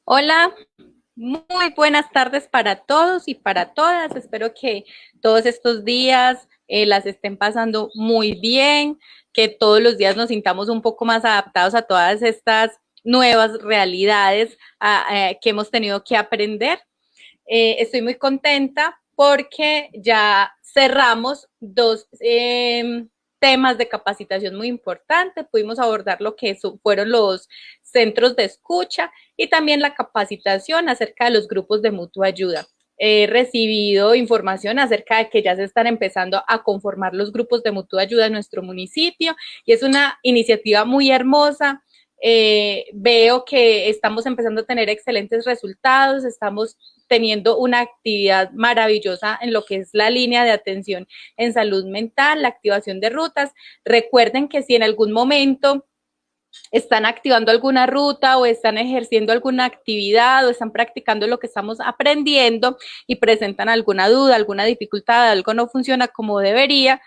Hola, muy buenas tardes para todos y para todas. Espero que todos estos días las estén pasando muy bien, que todos los días nos sintamos un poco más adaptados a todas estas nuevas realidades que hemos tenido que aprender. Estoy muy contenta porque ya cerramos dos temas de capacitación muy importantes. Pudimos abordar lo que fueron los centros de escucha y también la capacitación acerca de los grupos de mutua ayuda. He recibido información acerca de que ya se están empezando a conformar los grupos de mutua ayuda en nuestro municipio y es una iniciativa muy hermosa. Veo que estamos empezando a tener excelentes resultados, estamos teniendo una actividad maravillosa en lo que es la línea de atención en salud mental, la activación de rutas. Recuerden que si en algún momento están activando alguna ruta o están ejerciendo alguna actividad o están practicando lo que estamos aprendiendo y presentan alguna duda, alguna dificultad, algo no funciona como debería,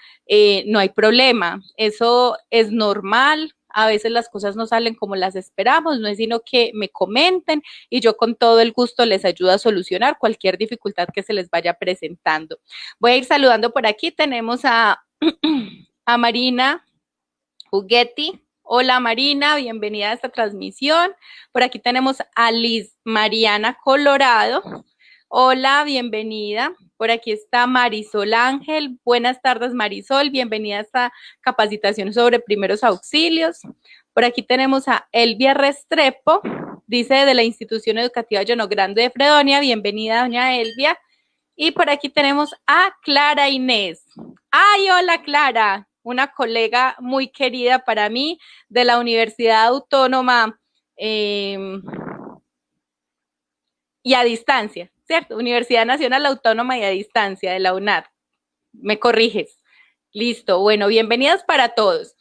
no hay problema. Eso es normal. A veces las cosas no salen como las esperamos, no es sino que me comenten y yo con todo el gusto les ayudo a solucionar cualquier dificultad que se les vaya presentando. Voy a ir saludando por aquí. Tenemos a Marina Juguetti. Hola Marina, bienvenida a esta transmisión. Por aquí tenemos a Liz Mariana Colorado. Hola, bienvenida. Por aquí está Marisol Ángel. Buenas tardes Marisol, bienvenida a esta capacitación sobre primeros auxilios. Por aquí tenemos a Elvia Restrepo, dice de la institución educativa Llano Grande de Fredonia. Bienvenida doña Elvia. Y por aquí tenemos a Clara Inés. ¡Ay, hola Clara! Una colega muy querida para mí de la Universidad Autónoma y a distancia, ¿cierto? Universidad Nacional Autónoma y a distancia de la UNAD. Me corriges. Listo. Bueno, bienvenidas para todos.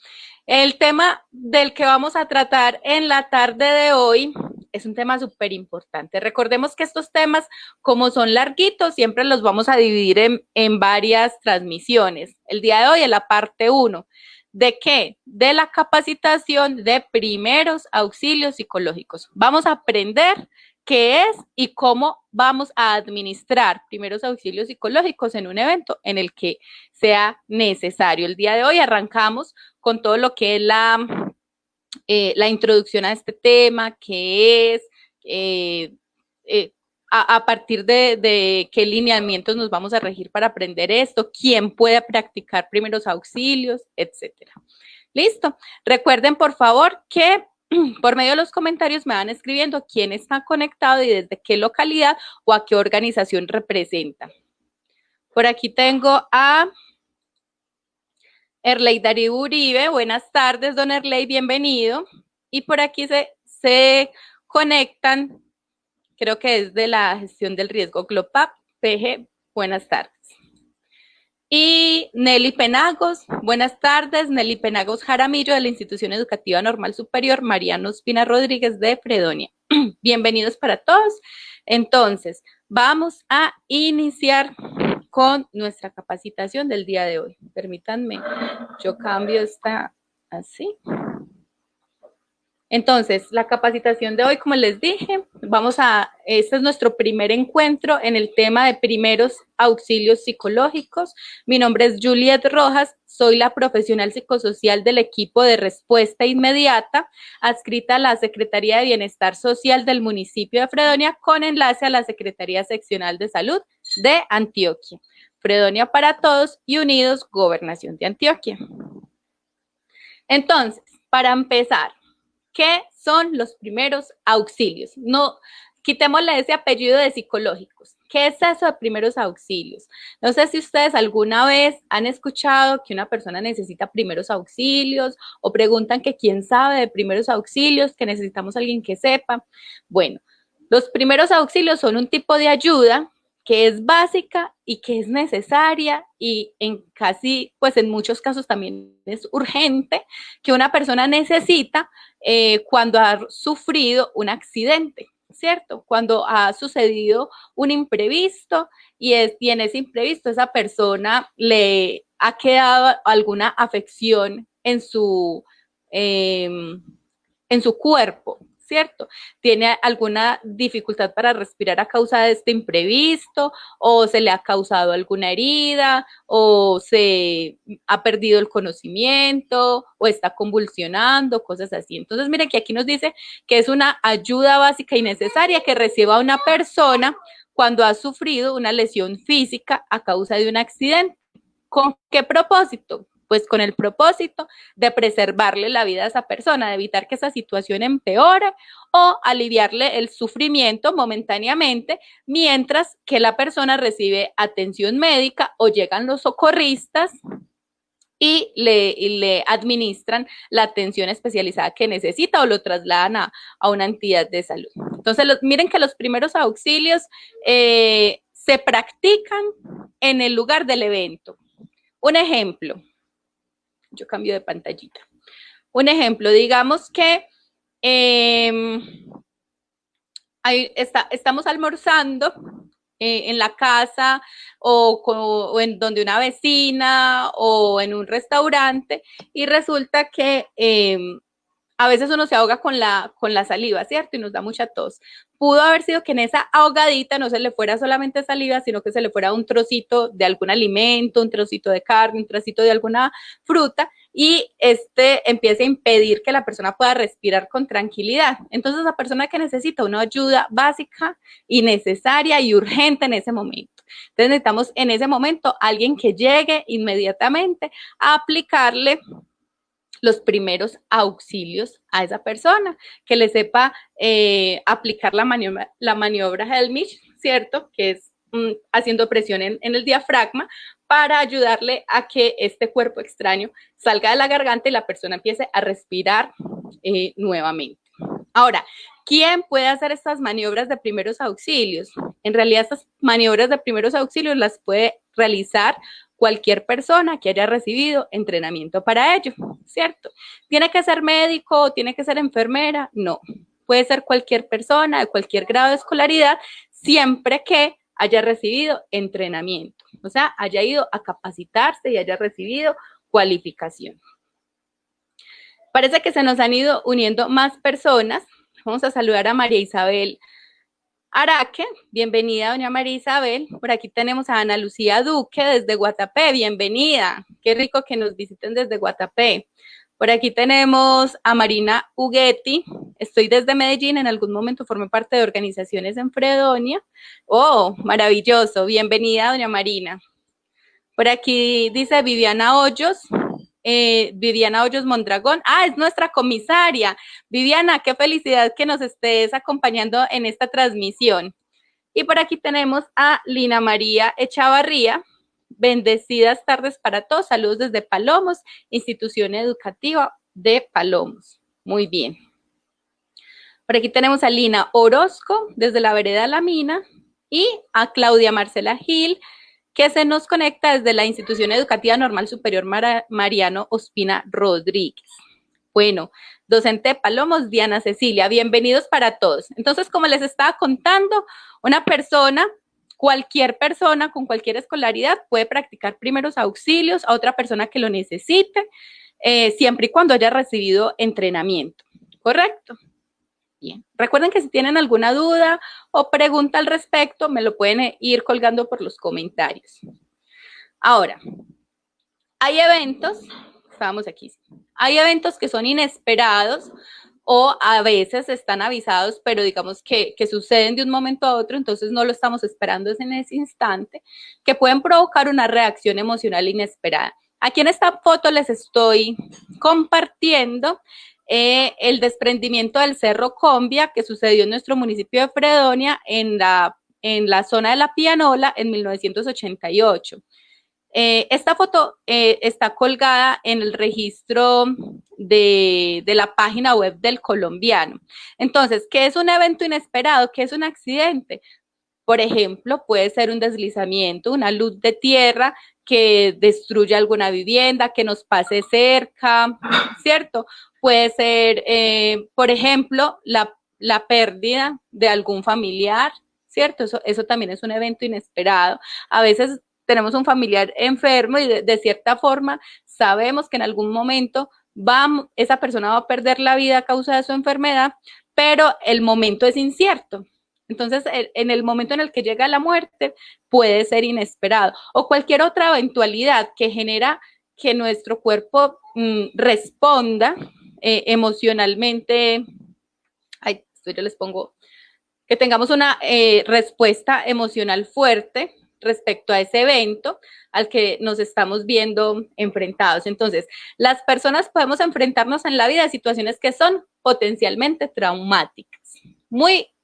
El tema del que vamos a tratar en la tarde de hoy es un tema súper importante. Recordemos que estos temas, como son larguitos, siempre los vamos a dividir en varias transmisiones. El día de hoy es la parte 1. ¿De qué? De la capacitación de primeros auxilios psicológicos. Vamos a aprender qué es y cómo vamos a administrar primeros auxilios psicológicos en un evento en el que sea necesario. El día de hoy arrancamos con todo lo que es la introducción a este tema, qué es, eh, eh, a partir de qué lineamientos nos vamos a regir para aprender esto, quién puede practicar primeros auxilios, etcétera. Listo. Recuerden, por favor, que por medio de los comentarios me van escribiendo quién está conectado y desde qué localidad o a qué organización representa. Por aquí tengo a Erley Darío Uribe. Buenas tardes, don Erley, bienvenido. Y por aquí se conectan, creo que es de la gestión del riesgo Globap, PG. Buenas tardes. Y Nelly Penagos, buenas tardes, Nelly Penagos Jaramillo de la Institución Educativa Normal Superior Mariano Espina Rodríguez de Fredonia. Bienvenidos para todos. Entonces, vamos a iniciar con nuestra capacitación del día de hoy. Permítanme, yo cambio esta así. Entonces, la capacitación de hoy, como les dije, este es nuestro primer encuentro en el tema de primeros auxilios psicológicos. Mi nombre es Juliet Rojas, soy la profesional psicosocial del equipo de respuesta inmediata, adscrita a la Secretaría de Bienestar Social del municipio de Fredonia, con enlace a la Secretaría Seccional de Salud de Antioquia. Fredonia para Todos y Unidos, Gobernación de Antioquia. Entonces, para empezar, ¿qué son los primeros auxilios? No, quitémosle ese apellido de psicológicos. ¿Qué es eso de primeros auxilios? No sé si ustedes alguna vez han escuchado que una persona necesita primeros auxilios o preguntan que quién sabe de primeros auxilios, que necesitamos a alguien que sepa. Bueno, los primeros auxilios son un tipo de ayuda que es básica y que es necesaria y pues en muchos casos también es urgente que una persona necesita cuando ha sufrido un accidente, ¿cierto? Cuando ha sucedido un imprevisto y en ese imprevisto esa persona le ha quedado alguna afección en su cuerpo, ¿cierto? Tiene alguna dificultad para respirar a causa de este imprevisto, o se le ha causado alguna herida, o se ha perdido el conocimiento, o está convulsionando, cosas así. Entonces, miren que aquí nos dice que es una ayuda básica y necesaria que reciba una persona cuando ha sufrido una lesión física a causa de un accidente. ¿Con qué propósito? Pues con el propósito de preservarle la vida a esa persona, de evitar que esa situación empeore o aliviarle el sufrimiento momentáneamente mientras que la persona recibe atención médica o llegan los socorristas y le administran la atención especializada que necesita o lo trasladan a una entidad de salud. Entonces, miren que los primeros auxilios se practican en el lugar del evento. Un ejemplo, yo cambio de pantallita. Un ejemplo, digamos que estamos almorzando en la casa o en donde una vecina o en un restaurante y resulta que a veces uno se ahoga con la saliva, ¿cierto? Y nos da mucha tos. Pudo haber sido que en esa ahogadita no se le fuera solamente saliva, sino que se le fuera un trocito de algún alimento, un trocito de carne, un trocito de alguna fruta, y empieza a impedir que la persona pueda respirar con tranquilidad. Entonces, la persona que necesita una ayuda básica y necesaria y urgente en ese momento. Entonces, necesitamos en ese momento alguien que llegue inmediatamente a aplicarle los primeros auxilios a esa persona, que le sepa aplicar la maniobra Helmich, ¿cierto? Que es haciendo presión en el diafragma para ayudarle a que este cuerpo extraño salga de la garganta y la persona empiece a respirar nuevamente. Ahora, ¿quién puede hacer estas maniobras de primeros auxilios? En realidad, estas maniobras de primeros auxilios las puede realizar cualquier persona que haya recibido entrenamiento para ello, ¿cierto? ¿Tiene que ser médico? ¿Tiene que ser enfermera? No. Puede ser cualquier persona de cualquier grado de escolaridad, siempre que haya recibido entrenamiento, o sea, haya ido a capacitarse y haya recibido cualificación. Parece que se nos han ido uniendo más personas. Vamos a saludar a María Isabel Araque, bienvenida doña María Isabel. Por aquí tenemos a Ana Lucía Duque desde Guatapé, bienvenida. Qué rico que nos visiten desde Guatapé. Por aquí tenemos a Marina Huguetti, estoy desde Medellín, en algún momento formé parte de organizaciones en Fredonia. Oh, maravilloso, bienvenida doña Marina. Por aquí dice Viviana Hoyos, Mondragón. Ah, es nuestra comisaria. Viviana, qué felicidad que nos estés acompañando en esta transmisión. Y por aquí tenemos a Lina María Echavarría. Bendecidas tardes para todos. Saludos desde Palomos, institución educativa de Palomos. Muy bien. Por aquí tenemos a Lina Orozco desde la vereda La Mina y a Claudia Marcela Gil, que se nos conecta desde la Institución Educativa Normal Superior Mariano Ospina Rodríguez. Bueno, docente de Palomos, Diana Cecilia, bienvenidos para todos. Entonces, como les estaba contando, una persona, cualquier persona con cualquier escolaridad puede practicar primeros auxilios a otra persona que lo necesite, siempre y cuando haya recibido entrenamiento, ¿correcto? Bien. Recuerden que si tienen alguna duda o pregunta al respecto, me lo pueden ir colgando por los comentarios. Ahora, hay eventos, estábamos aquí, hay eventos que son inesperados o a veces están avisados, pero digamos que suceden de un momento a otro, entonces no lo estamos esperando en ese instante, que pueden provocar una reacción emocional inesperada. Aquí en esta foto les estoy compartiendo el desprendimiento del Cerro Combia que sucedió en nuestro municipio de Fredonia en la zona de La Pianola en 1988. Esta foto está colgada en el registro de la página web del Colombiano. Entonces, ¿qué es un evento inesperado? ¿Qué es un accidente? Por ejemplo, puede ser un deslizamiento, una luz de tierra que destruya alguna vivienda, que nos pase cerca, ¿cierto? Puede ser, por ejemplo, la pérdida de algún familiar, ¿cierto? Eso también es un evento inesperado. A veces tenemos un familiar enfermo y de cierta forma sabemos que en algún momento esa persona va a perder la vida a causa de su enfermedad, pero el momento es incierto. Entonces, en el momento en el que llega la muerte, puede ser inesperado. O cualquier otra eventualidad que genera que nuestro cuerpo responda emocionalmente. Ay, esto yo les pongo, que tengamos una respuesta emocional fuerte respecto a ese evento al que nos estamos viendo enfrentados. Entonces, las personas podemos enfrentarnos en la vida a situaciones que son potencialmente traumáticas.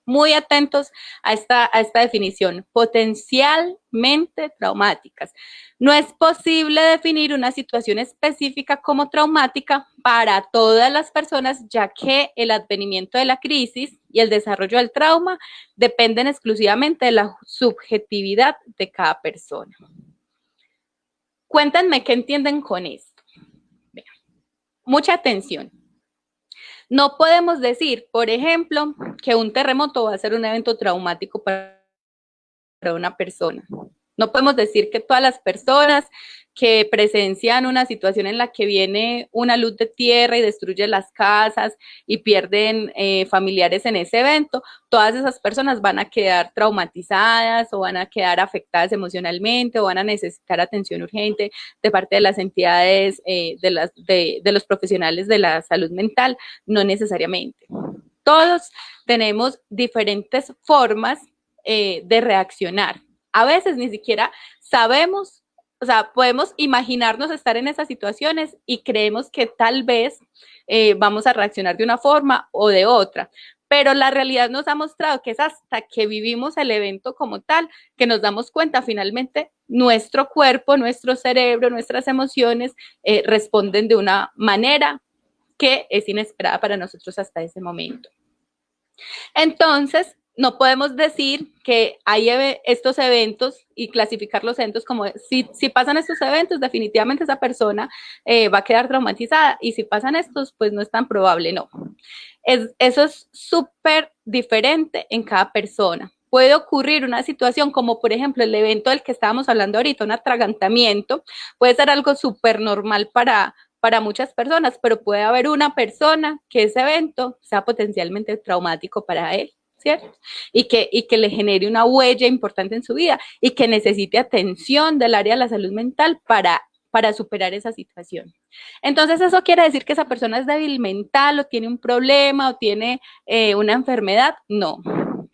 Muy atentos a esta definición, potencialmente traumáticas. No es posible definir una situación específica como traumática para todas las personas, ya que el advenimiento de la crisis y el desarrollo del trauma dependen exclusivamente de la subjetividad de cada persona. Cuéntenme qué entienden con esto. Mucha atención. No podemos decir, por ejemplo, que un terremoto va a ser un evento traumático para una persona. No podemos decir que todas las personas que presencian una situación en la que viene una luz de tierra y destruye las casas y pierden familiares en ese evento, todas esas personas van a quedar traumatizadas o van a quedar afectadas emocionalmente o van a necesitar atención urgente de parte de las entidades, de los profesionales de la salud mental. No necesariamente. Todos tenemos diferentes formas de reaccionar. A veces ni siquiera sabemos, o sea, podemos imaginarnos estar en esas situaciones y creemos que tal vez vamos a reaccionar de una forma o de otra. Pero la realidad nos ha mostrado que es hasta que vivimos el evento como tal que nos damos cuenta finalmente nuestro cuerpo, nuestro cerebro, nuestras emociones responden de una manera que es inesperada para nosotros hasta ese momento. Entonces, no podemos decir que hay estos eventos y clasificar los eventos como si pasan estos eventos, definitivamente esa persona va a quedar traumatizada y si pasan estos, pues no es tan probable, no. Eso es súper diferente en cada persona. Puede ocurrir una situación como, por ejemplo, el evento del que estábamos hablando ahorita, un atragantamiento, puede ser algo súper normal para muchas personas, pero puede haber una persona que ese evento sea potencialmente traumático para él, ¿cierto? Y que le genere una huella importante en su vida y que necesite atención del área de la salud mental para superar esa situación. Entonces, ¿eso quiere decir que esa persona es débil mental o tiene un problema o tiene una enfermedad? No,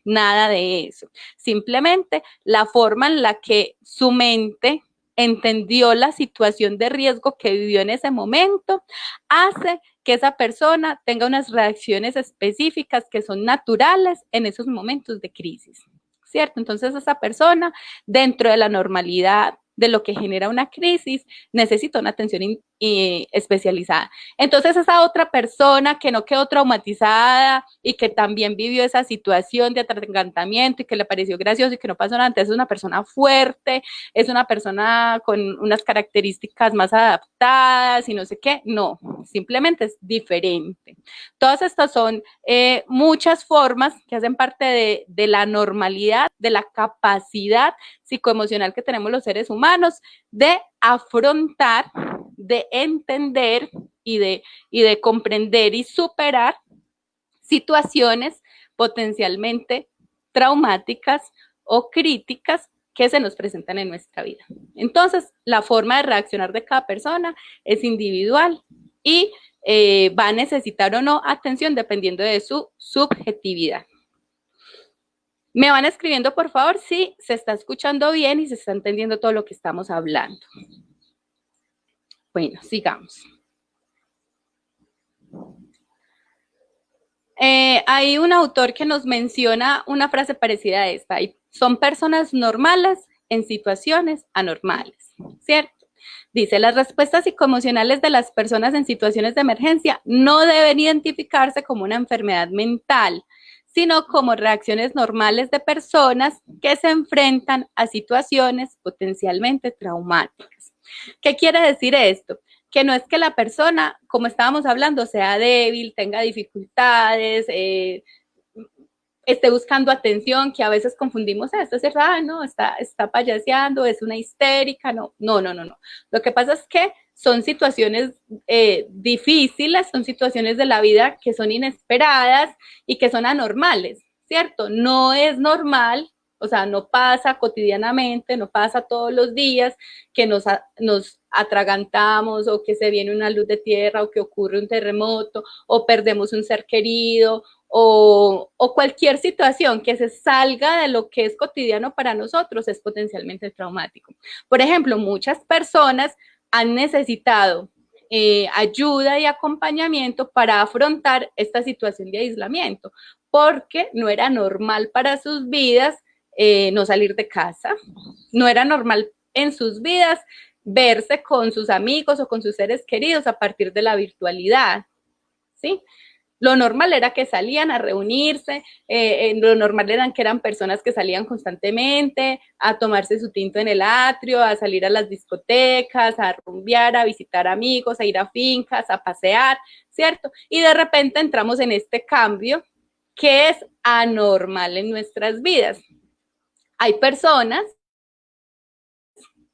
nada de eso. Simplemente la forma en la que su mente entendió la situación de riesgo que vivió en ese momento, hace que esa persona tenga unas reacciones específicas que son naturales en esos momentos de crisis, ¿cierto? Entonces esa persona, dentro de la normalidad de lo que genera una crisis, necesita una atención especializada. Entonces esa otra persona que no quedó traumatizada y que también vivió esa situación de atragantamiento y que le pareció gracioso y que no pasó nada, entonces es una persona fuerte, es una persona con unas características más adaptadas y no sé qué, no, simplemente es diferente. Todas estas son muchas formas que hacen parte de la normalidad, de la capacidad psicoemocional que tenemos los seres humanos de afrontar, de entender y de comprender y superar situaciones potencialmente traumáticas o críticas que se nos presentan en nuestra vida. Entonces, la forma de reaccionar de cada persona es individual y va a necesitar o no atención dependiendo de su subjetividad. Me van escribiendo, por favor, si se está escuchando bien y se está entendiendo todo lo que estamos hablando. Bueno, sigamos. Hay un autor que nos menciona una frase parecida a esta. Son personas normales en situaciones anormales, ¿cierto? Dice, las respuestas psicoemocionales de las personas en situaciones de emergencia no deben identificarse como una enfermedad mental, sino como reacciones normales de personas que se enfrentan a situaciones potencialmente traumáticas. ¿Qué quiere decir esto? Que no es que la persona, como estábamos hablando, sea débil, tenga dificultades, esté buscando atención, que a veces confundimos esto, es decir, no, está payaseando, es una histérica, no. Lo que pasa es que son situaciones difíciles, son situaciones de la vida que son inesperadas y que son anormales, ¿cierto? No es normal, o sea, no pasa cotidianamente, no pasa todos los días que nos atragantamos o que se viene una luz de tierra o que ocurre un terremoto o perdemos un ser querido o cualquier situación que se salga de lo que es cotidiano para nosotros es potencialmente traumático. Por ejemplo, muchas personas han necesitado ayuda y acompañamiento para afrontar esta situación de aislamiento, porque no era normal para sus vidas no salir de casa, no era normal en sus vidas verse con sus amigos o con sus seres queridos a partir de la virtualidad, ¿sí? Lo normal era que salían a reunirse, lo normal eran que eran personas que salían constantemente a tomarse su tinto en el atrio, a salir a las discotecas, a rumbear, a visitar amigos, a ir a fincas, a pasear, ¿cierto? Y de repente entramos en este cambio que es anormal en nuestras vidas. Hay personas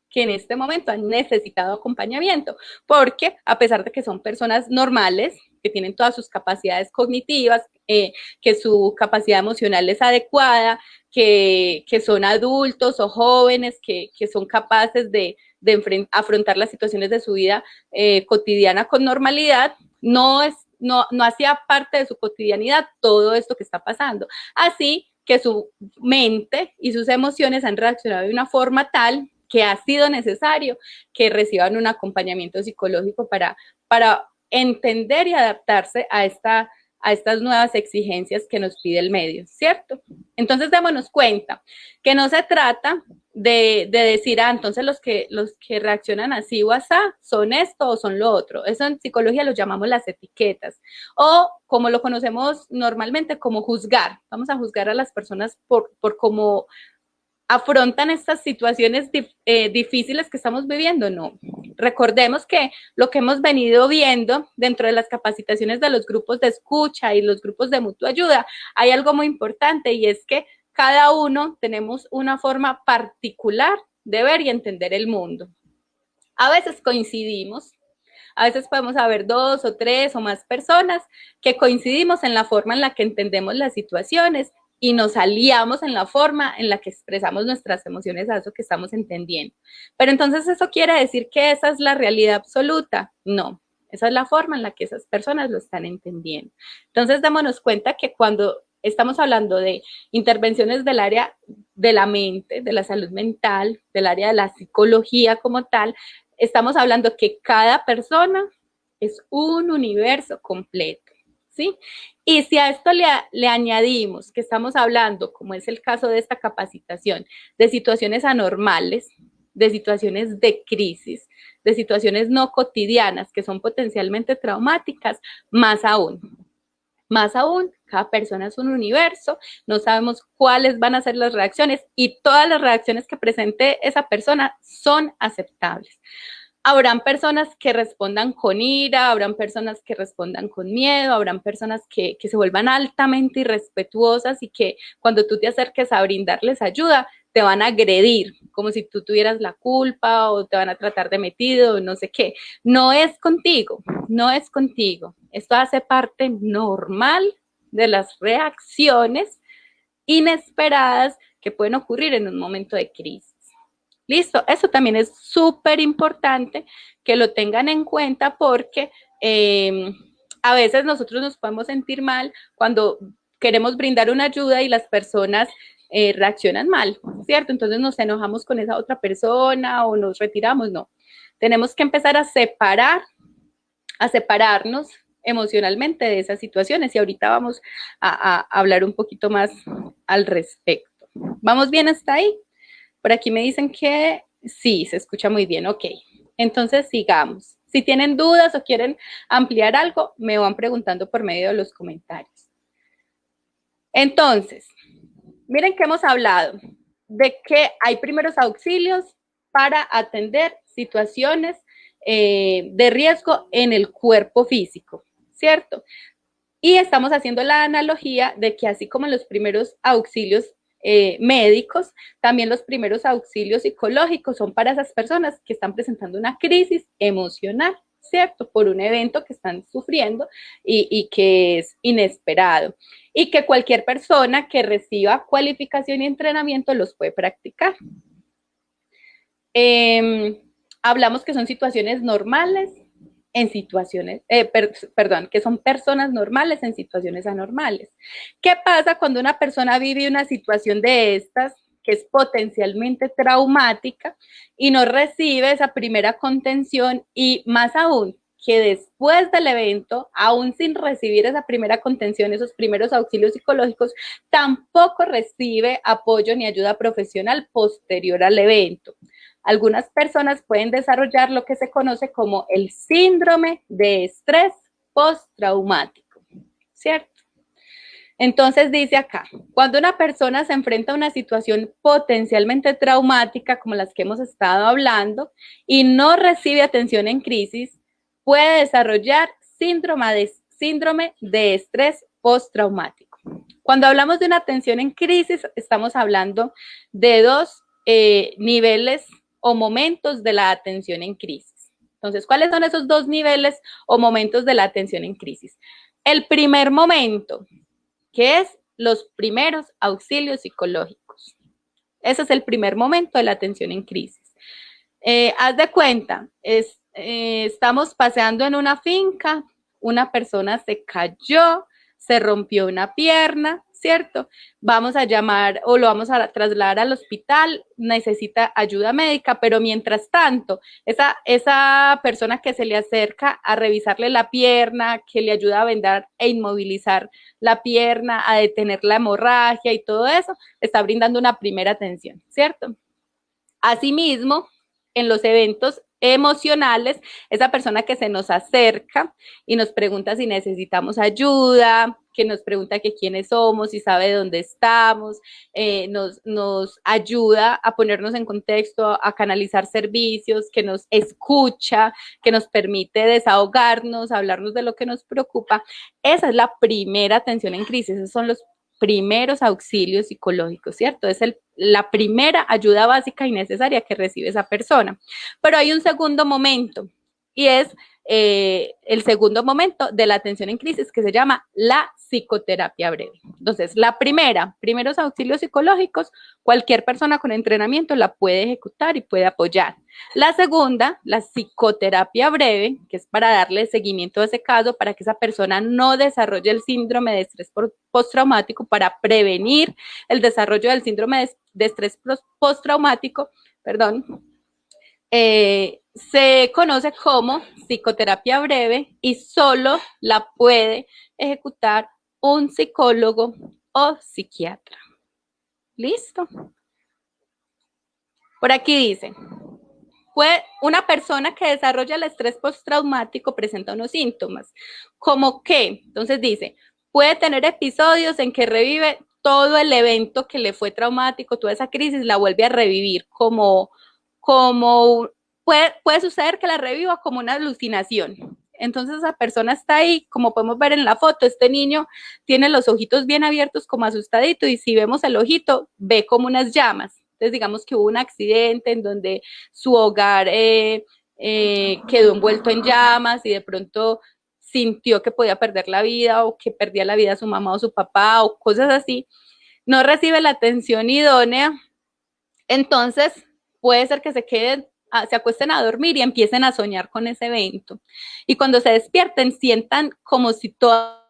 que en este momento han necesitado acompañamiento, porque a pesar de que son personas normales, que tienen todas sus capacidades cognitivas, que su capacidad emocional es adecuada, que son adultos o jóvenes, que son capaces de afrontar las situaciones de su vida cotidiana con normalidad, no hacía parte de su cotidianidad todo esto que está pasando. Así que su mente y sus emociones han reaccionado de una forma tal que ha sido necesario que reciban un acompañamiento psicológico para entender y adaptarse a estas nuevas exigencias que nos pide el medio, ¿cierto? Entonces démonos cuenta que no se trata de decir, entonces los que reaccionan así o así son esto o son lo otro. Eso en psicología lo llamamos las etiquetas, o como lo conocemos normalmente, como juzgar. Vamos a juzgar a las personas por cómo afrontan estas situaciones difíciles que estamos viviendo, no. Recordemos que lo que hemos venido viendo dentro de las capacitaciones de los grupos de escucha y los grupos de mutua ayuda, hay algo muy importante y es que cada uno tenemos una forma particular de ver y entender el mundo. A veces coincidimos, a veces podemos haber 2 o 3 o más personas que coincidimos en la forma en la que entendemos las situaciones y nos aliamos en la forma en la que expresamos nuestras emociones a eso que estamos entendiendo. Pero entonces, ¿eso quiere decir que esa es la realidad absoluta? No, esa es la forma en la que esas personas lo están entendiendo. Entonces, démonos cuenta que cuando estamos hablando de intervenciones del área de la mente, de la salud mental, del área de la psicología como tal, estamos hablando que cada persona es un universo completo, ¿sí? Y si a esto le añadimos que estamos hablando, como es el caso de esta capacitación, de situaciones anormales, de situaciones de crisis, de situaciones no cotidianas que son potencialmente traumáticas, más aún. Más aún, cada persona es un universo, no sabemos cuáles van a ser las reacciones y todas las reacciones que presente esa persona son aceptables. Habrán personas que respondan con ira, habrán personas que respondan con miedo, habrán personas que se vuelvan altamente irrespetuosas y que cuando tú te acerques a brindarles ayuda, te van a agredir, como si tú tuvieras la culpa o te van a tratar de metido o no sé qué. No es contigo, no es contigo. Esto hace parte normal de las reacciones inesperadas que pueden ocurrir en un momento de crisis. Listo, eso también es súper importante que lo tengan en cuenta porque a veces nosotros nos podemos sentir mal cuando queremos brindar una ayuda y las personas reaccionan mal, ¿cierto? Entonces nos enojamos con esa otra persona o nos retiramos, no. Tenemos que empezar a separarnos emocionalmente de esas situaciones y ahorita vamos a hablar un poquito más al respecto. ¿Vamos bien hasta ahí? Por aquí me dicen que sí, se escucha muy bien, ok. Entonces sigamos. Si tienen dudas o quieren ampliar algo, me van preguntando por medio de los comentarios. Entonces, miren que hemos hablado de que hay primeros auxilios para atender situaciones de riesgo en el cuerpo físico, ¿cierto? Y estamos haciendo la analogía de que así como los primeros auxilios médicos. También los primeros auxilios psicológicos son para esas personas que están presentando una crisis emocional, ¿cierto? Por un evento que están sufriendo y que es inesperado. Y que cualquier persona que reciba cualificación y entrenamiento los puede practicar. Hablamos que son situaciones normales en situaciones, que son personas normales en situaciones anormales. ¿Qué pasa cuando una persona vive una situación de estas, que es potencialmente traumática, y no recibe esa primera contención, y más aún, que después del evento, aún sin recibir esa primera contención, esos primeros auxilios psicológicos, tampoco recibe apoyo ni ayuda profesional posterior al evento? Algunas personas pueden desarrollar lo que se conoce como el síndrome de estrés postraumático, ¿cierto? Entonces dice acá, cuando una persona se enfrenta a una situación potencialmente traumática, como las que hemos estado hablando, y no recibe atención en crisis, puede desarrollar síndrome de estrés postraumático. Cuando hablamos de una atención en crisis, estamos hablando de dos niveles o momentos de la atención en crisis. Entonces, ¿cuáles son esos dos niveles o momentos de la atención en crisis? El primer momento, que es los primeros auxilios psicológicos. Ese es el primer momento de la atención en crisis. Haz de cuenta, estamos paseando en una finca, una persona se cayó, se rompió una pierna, ¿cierto? Vamos a llamar o lo vamos a trasladar al hospital, necesita ayuda médica, pero mientras tanto, esa persona que se le acerca a revisarle la pierna, que le ayuda a vendar e inmovilizar la pierna, a detener la hemorragia y todo eso, está brindando una primera atención, ¿cierto? Asimismo, en los eventos emocionales, esa persona que se nos acerca y nos pregunta si necesitamos ayuda, que nos pregunta que quiénes somos, si sabe dónde estamos, nos ayuda a ponernos en contexto, a canalizar servicios, que nos escucha, que nos permite desahogarnos, hablarnos de lo que nos preocupa. Esa es la primera atención en crisis, esos son los primeros auxilios psicológicos, ¿cierto? Es la primera ayuda básica y necesaria que recibe esa persona. Pero hay un segundo momento y es el segundo momento de la atención en crisis, que se llama la psicoterapia breve. Entonces, la primeros auxilios psicológicos, cualquier persona con entrenamiento la puede ejecutar y puede apoyar. La segunda, la psicoterapia breve, que es para darle seguimiento a ese caso, para que esa persona no desarrolle el síndrome de estrés postraumático, para prevenir el desarrollo del síndrome de estrés postraumático, se conoce como psicoterapia breve y solo la puede ejecutar un psicólogo o psiquiatra. ¿Listo? Por aquí dice, una persona que desarrolla el estrés postraumático presenta unos síntomas, como que, entonces dice, puede tener episodios en que revive todo el evento que le fue traumático, toda esa crisis la vuelve a revivir como puede suceder que la reviva como una alucinación. Entonces esa persona está ahí, como podemos ver en la foto, este niño tiene los ojitos bien abiertos como asustadito, y si vemos el ojito, ve como unas llamas. Entonces digamos que hubo un accidente en donde su hogar quedó envuelto en llamas y de pronto sintió que podía perder la vida o que perdía la vida su mamá o su papá o cosas así, no recibe la atención idónea, entonces puede ser que se acuesten a dormir y empiecen a soñar con ese evento. Y cuando se despierten, sientan como si todo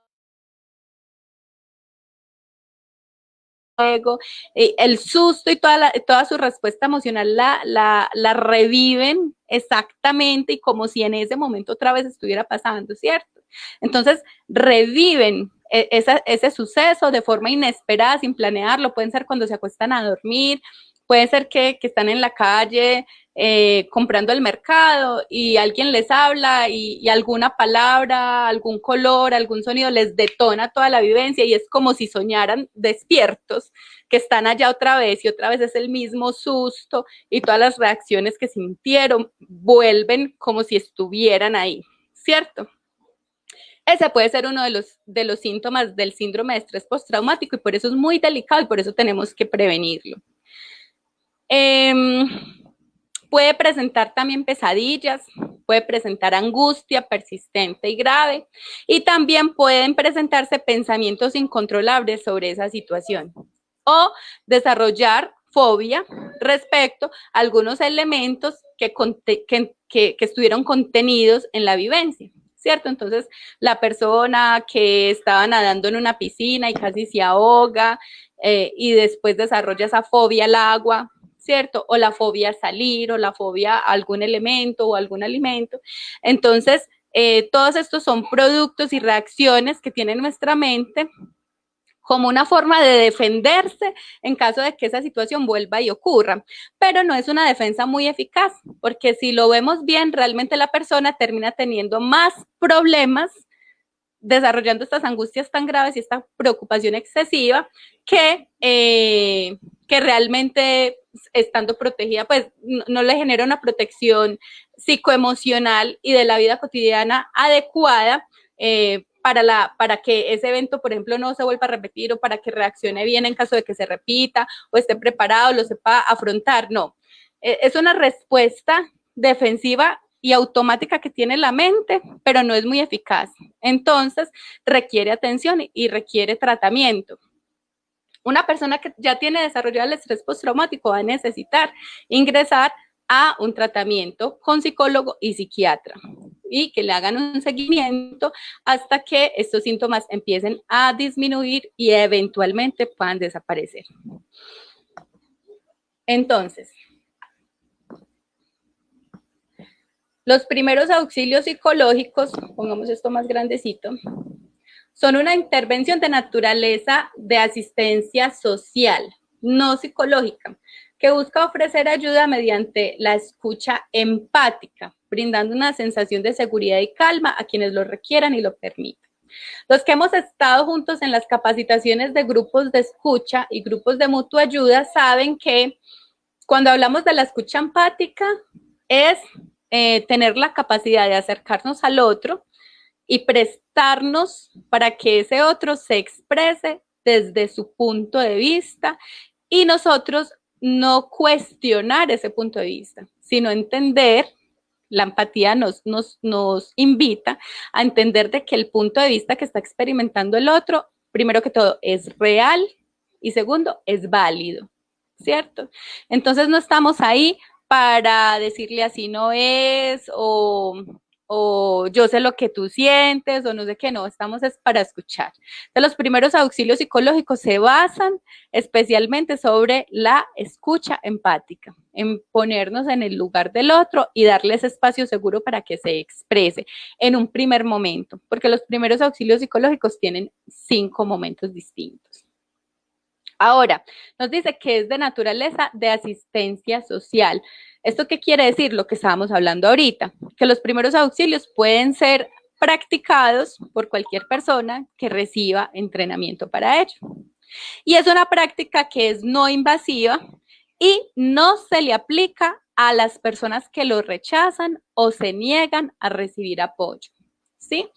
el susto y toda su respuesta emocional la reviven exactamente y como si en ese momento otra vez estuviera pasando, ¿cierto? Entonces reviven ese suceso de forma inesperada, sin planearlo. Pueden ser cuando se acuestan a dormir, puede ser que están en la calle comprando el mercado y alguien les habla y alguna palabra, algún color, algún sonido les detona toda la vivencia y es como si soñaran despiertos, que están allá otra vez y otra vez es el mismo susto y todas las reacciones que sintieron vuelven como si estuvieran ahí, ¿cierto? Ese puede ser uno de los síntomas del síndrome de estrés postraumático y por eso es muy delicado y por eso tenemos que prevenirlo. Eh, Puede presentar también pesadillas, puede presentar angustia persistente y grave y también pueden presentarse pensamientos incontrolables sobre esa situación o desarrollar fobia respecto a algunos elementos que estuvieron contenidos en la vivencia. ¿Cierto? Entonces, la persona que estaba nadando en una piscina y casi se ahoga y después desarrolla esa fobia al agua, ¿cierto? O la fobia a salir, o la fobia a algún elemento o algún alimento. Entonces, todos estos son productos y reacciones que tiene nuestra mente como una forma de defenderse en caso de que esa situación vuelva y ocurra. Pero no es una defensa muy eficaz, porque si lo vemos bien, realmente la persona termina teniendo más problemas desarrollando estas angustias tan graves y esta preocupación excesiva que realmente estando protegida, pues no le genera una protección psicoemocional y de la vida cotidiana adecuada para que ese evento, por ejemplo, no se vuelva a repetir o para que reaccione bien en caso de que se repita o esté preparado, lo sepa afrontar. No, es una respuesta defensiva y automática que tiene la mente, pero no es muy eficaz. Entonces, requiere atención y requiere tratamiento. Una persona que ya tiene desarrollado el estrés postraumático va a necesitar ingresar a un tratamiento con psicólogo y psiquiatra y que le hagan un seguimiento hasta que estos síntomas empiecen a disminuir y eventualmente puedan desaparecer. Entonces, los primeros auxilios psicológicos, pongamos esto más grandecito, son una intervención de naturaleza de asistencia social, no psicológica, que busca ofrecer ayuda mediante la escucha empática, brindando una sensación de seguridad y calma a quienes lo requieran y lo permitan. Los que hemos estado juntos en las capacitaciones de grupos de escucha y grupos de mutua ayuda saben que cuando hablamos de la escucha empática es tener la capacidad de acercarnos al otro y prestarnos para que ese otro se exprese desde su punto de vista y nosotros no cuestionar ese punto de vista, sino entender. La empatía nos invita a entender de que el punto de vista que está experimentando el otro, primero que todo, es real y segundo, es válido, ¿cierto? Entonces no estamos ahí para decirle así no es o yo sé lo que tú sientes o no sé qué, no, estamos es para escuchar. Entonces, los primeros auxilios psicológicos se basan especialmente sobre la escucha empática, en ponernos en el lugar del otro y darle ese espacio seguro para que se exprese en un primer momento, porque los primeros auxilios psicológicos tienen 5 momentos distintos. Ahora, nos dice que es de naturaleza de asistencia social. ¿Esto qué quiere decir? Lo que estábamos hablando ahorita, que los primeros auxilios pueden ser practicados por cualquier persona que reciba entrenamiento para ello. Y es una práctica que es no invasiva y no se le aplica a las personas que lo rechazan o se niegan a recibir apoyo. ¿Sí?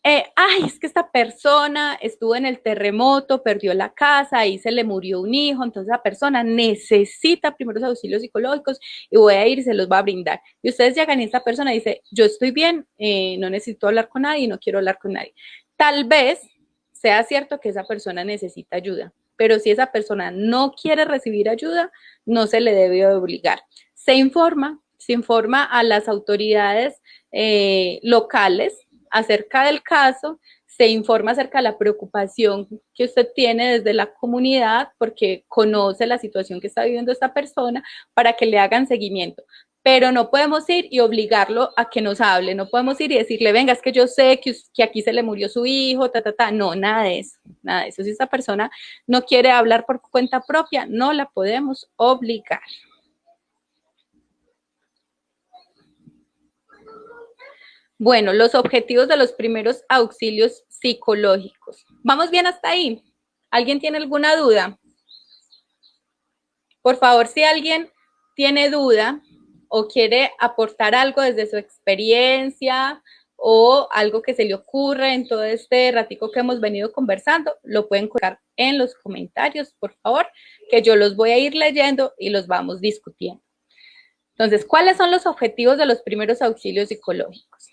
Es que esta persona estuvo en el terremoto, perdió la casa, ahí se le murió un hijo, entonces la persona necesita primeros auxilios psicológicos y voy a ir y se los va a brindar. Y ustedes llegan y esta persona dice, yo estoy bien, no necesito hablar con nadie, no quiero hablar con nadie. Tal vez sea cierto que esa persona necesita ayuda, pero si esa persona no quiere recibir ayuda, no se le debe obligar. Se informa a las autoridades locales acerca del caso, se informa acerca de la preocupación que usted tiene desde la comunidad porque conoce la situación que está viviendo esta persona para que le hagan seguimiento. Pero no podemos ir y obligarlo a que nos hable, no podemos ir y decirle, venga, es que yo sé que aquí se le murió su hijo, no, nada de eso, nada de eso. Si esta persona no quiere hablar por cuenta propia, no la podemos obligar. Bueno, los objetivos de los primeros auxilios psicológicos. ¿Vamos bien hasta ahí? ¿Alguien tiene alguna duda? Por favor, si alguien tiene duda o quiere aportar algo desde su experiencia o algo que se le ocurre en todo este ratico que hemos venido conversando, lo pueden colocar en los comentarios, por favor, que yo los voy a ir leyendo y los vamos discutiendo. Entonces, ¿cuáles son los objetivos de los primeros auxilios psicológicos?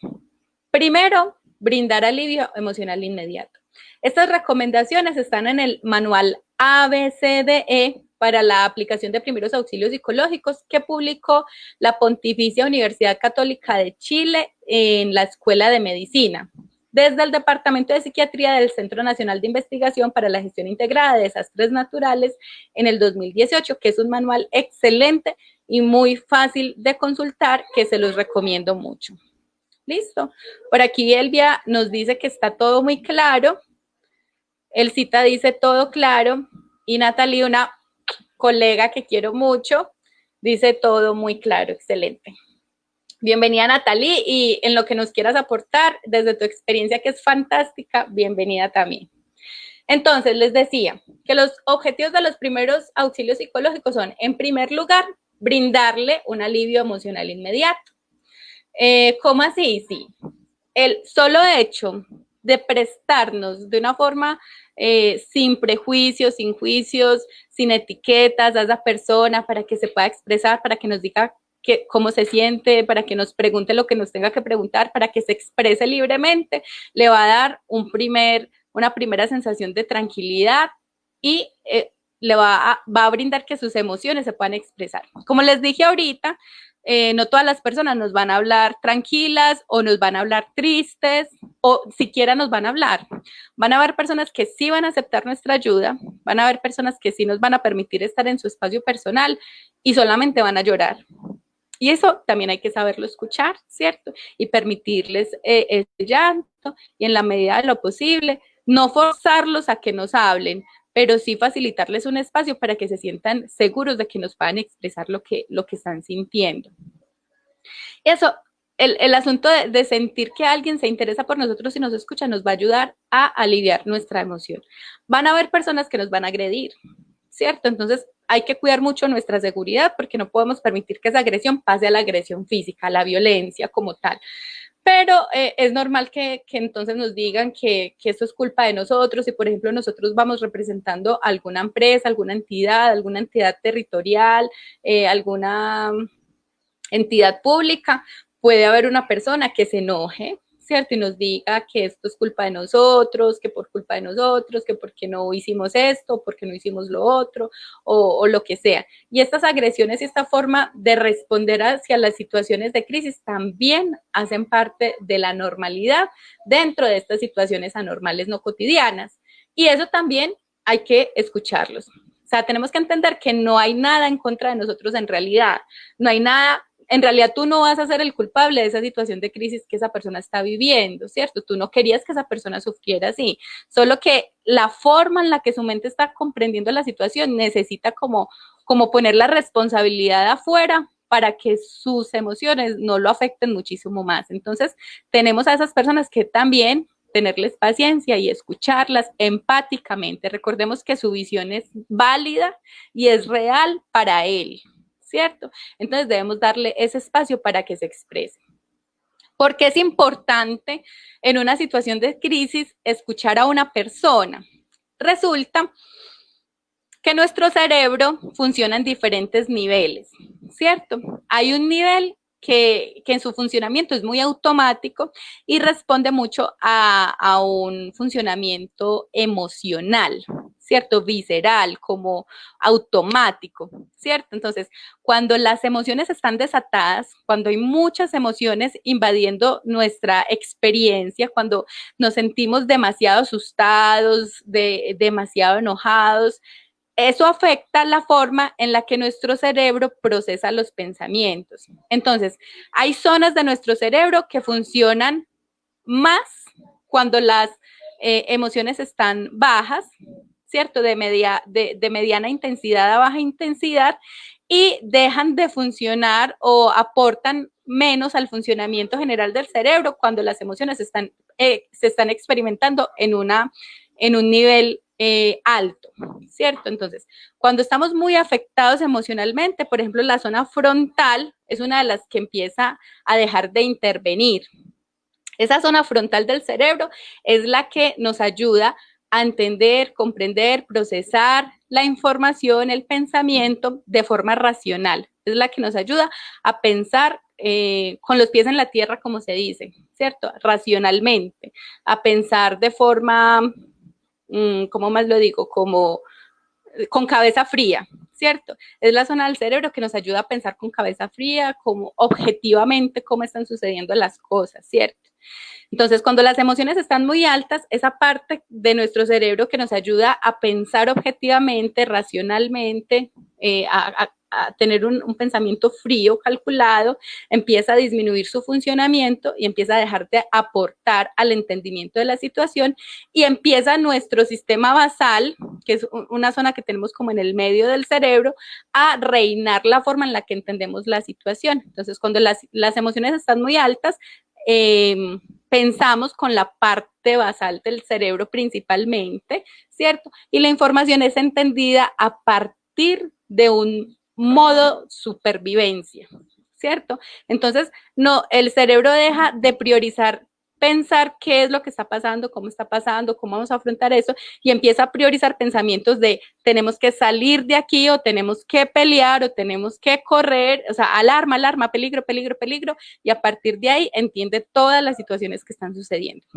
Primero, brindar alivio emocional inmediato. Estas recomendaciones están en el manual ABCDE para la aplicación de primeros auxilios psicológicos que publicó la Pontificia Universidad Católica de Chile en la Escuela de Medicina, desde el Departamento de Psiquiatría del Centro Nacional de Investigación para la Gestión Integrada de Desastres Naturales en el 2018, que es un manual excelente y muy fácil de consultar, que se los recomiendo mucho. Listo. Por aquí Elvia nos dice que está todo muy claro. Elcita dice todo claro. Y Natalie, una colega que quiero mucho, dice todo muy claro. Excelente. Bienvenida, Natalie, y en lo que nos quieras aportar, desde tu experiencia que es fantástica, bienvenida también. Entonces, les decía que los objetivos de los primeros auxilios psicológicos son, en primer lugar, brindarle un alivio emocional inmediato. ¿Cómo así? Sí. El solo hecho de prestarnos de una forma sin prejuicios, sin juicios, sin etiquetas a esa persona para que se pueda expresar, para que nos diga cómo se siente, para que nos pregunte lo que nos tenga que preguntar, para que se exprese libremente, le va a dar una primera sensación de tranquilidad y le va a brindar que sus emociones se puedan expresar. Como les dije ahorita, no todas las personas nos van a hablar tranquilas o nos van a hablar tristes o siquiera nos van a hablar. Van a haber personas que sí van a aceptar nuestra ayuda, van a haber personas que sí nos van a permitir estar en su espacio personal y solamente van a llorar. Y eso también hay que saberlo escuchar, ¿cierto? Y permitirles ese llanto y en la medida de lo posible, no forzarlos a que nos hablen, pero sí facilitarles un espacio para que se sientan seguros de que nos puedan expresar lo que están sintiendo. Eso, el asunto de sentir que alguien se interesa por nosotros y nos escucha nos va a ayudar a aliviar nuestra emoción. Van a haber personas que nos van a agredir, ¿cierto? Entonces hay que cuidar mucho nuestra seguridad porque no podemos permitir que esa agresión pase a la agresión física, a la violencia como tal. Pero es normal que entonces nos digan que esto es culpa de nosotros. Si, por ejemplo, nosotros vamos representando alguna empresa, alguna entidad territorial, alguna entidad pública, puede haber una persona que se enoje, ¿cierto? Y nos diga que esto es culpa de nosotros, que por culpa de nosotros, que porque no hicimos esto, porque no hicimos lo otro, o lo que sea. Y estas agresiones y esta forma de responder hacia las situaciones de crisis también hacen parte de la normalidad dentro de estas situaciones anormales no cotidianas. Y eso también hay que escucharlos. O sea, tenemos que entender que no hay nada en contra de nosotros en realidad. No hay nada. En realidad tú no vas a ser el culpable de esa situación de crisis que esa persona está viviendo, ¿cierto? Tú no querías que esa persona sufriera así, solo que la forma en la que su mente está comprendiendo la situación necesita como poner la responsabilidad afuera para que sus emociones no lo afecten muchísimo más. Entonces, tenemos a esas personas que también tenerles paciencia y escucharlas empáticamente. Recordemos que su visión es válida y es real para él, ¿cierto? Entonces debemos darle ese espacio para que se exprese. ¿Por qué es importante en una situación de crisis escuchar a una persona? Resulta que nuestro cerebro funciona en diferentes niveles, ¿cierto? Hay un nivel que en su funcionamiento es muy automático y responde mucho a un funcionamiento emocional, ¿cierto? Visceral, como automático, ¿cierto? Entonces, cuando las emociones están desatadas, cuando hay muchas emociones invadiendo nuestra experiencia, cuando nos sentimos demasiado asustados, demasiado enojados, eso afecta la forma en la que nuestro cerebro procesa los pensamientos. Entonces, hay zonas de nuestro cerebro que funcionan más cuando las emociones están bajas, ¿cierto? De mediana intensidad a baja intensidad y dejan de funcionar o aportan menos al funcionamiento general del cerebro cuando las emociones se están experimentando en un nivel alto, ¿cierto? Entonces, cuando estamos muy afectados emocionalmente, por ejemplo, la zona frontal es una de las que empieza a dejar de intervenir. Esa zona frontal del cerebro es la que nos ayuda a entender, comprender, procesar la información, el pensamiento de forma racional. Es la que nos ayuda a pensar con los pies en la tierra, como se dice, ¿cierto? Racionalmente, a pensar de forma, ¿cómo más lo digo? Como con cabeza fría, ¿cierto? Es la zona del cerebro que nos ayuda a pensar con cabeza fría, como objetivamente cómo están sucediendo las cosas, ¿cierto? Entonces, cuando las emociones están muy altas, esa parte de nuestro cerebro que nos ayuda a pensar objetivamente, racionalmente, a tener un pensamiento frío, calculado, empieza a disminuir su funcionamiento y empieza a dejar de aportar al entendimiento de la situación y empieza nuestro sistema basal, que es una zona que tenemos como en el medio del cerebro, a reinar la forma en la que entendemos la situación. Entonces, cuando las emociones están muy altas, pensamos con la parte basal del cerebro principalmente, ¿cierto? Y la información es entendida a partir de un modo supervivencia, ¿cierto? Entonces, no, el cerebro deja de priorizar pensar qué es lo que está pasando, cómo vamos a afrontar eso, y empieza a priorizar pensamientos de tenemos que salir de aquí, o tenemos que pelear, o tenemos que correr, o sea, alarma, alarma, peligro, peligro, peligro, y a partir de ahí entiende todas las situaciones que están sucediendo.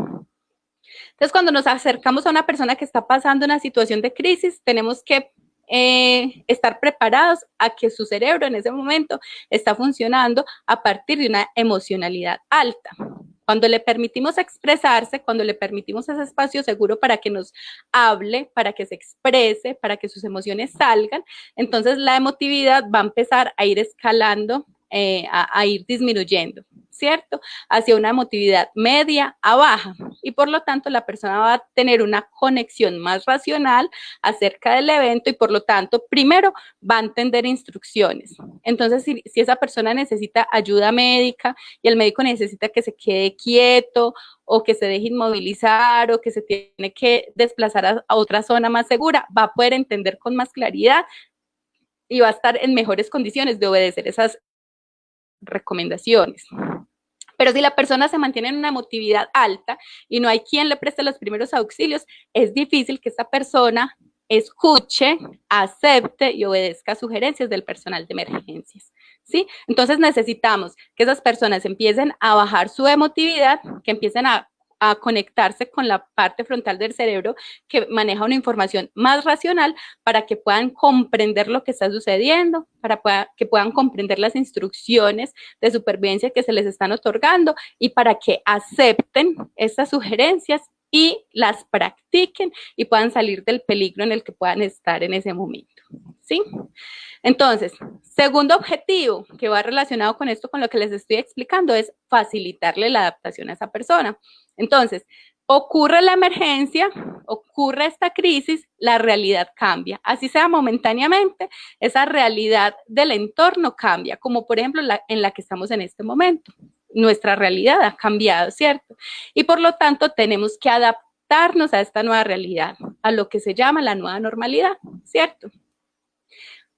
Entonces, cuando nos acercamos a una persona que está pasando una situación de crisis, tenemos que estar preparados a que su cerebro en ese momento está funcionando a partir de una emocionalidad alta. Cuando le permitimos expresarse, cuando le permitimos ese espacio seguro para que nos hable, para que se exprese, para que sus emociones salgan, entonces la emotividad va a empezar a ir escalando, a ir disminuyendo, ¿cierto? Hacia una emotividad media a baja, y por lo tanto la persona va a tener una conexión más racional acerca del evento y por lo tanto primero va a entender instrucciones. Entonces si esa persona necesita ayuda médica y el médico necesita que se quede quieto o que se deje inmovilizar o que se tiene que desplazar a otra zona más segura, va a poder entender con más claridad y va a estar en mejores condiciones de obedecer esas recomendaciones. Pero si la persona se mantiene en una emotividad alta y no hay quien le preste los primeros auxilios, es difícil que esta persona escuche, acepte y obedezca sugerencias del personal de emergencias, ¿sí? Entonces necesitamos que esas personas empiecen a bajar su emotividad, que empiecen a conectarse con la parte frontal del cerebro que maneja una información más racional para que puedan comprender lo que está sucediendo, para que puedan comprender las instrucciones de supervivencia que se les están otorgando y para que acepten estas sugerencias y las practiquen y puedan salir del peligro en el que puedan estar en ese momento, ¿sí? Entonces, segundo objetivo que va relacionado con esto, con lo que les estoy explicando, es facilitarle la adaptación a esa persona. Entonces, ocurre la emergencia, ocurre esta crisis, la realidad cambia. Así sea momentáneamente, esa realidad del entorno cambia, como por ejemplo en la que estamos en este momento. Nuestra realidad ha cambiado, ¿cierto? Y por lo tanto tenemos que adaptarnos a esta nueva realidad, a lo que se llama la nueva normalidad, ¿cierto?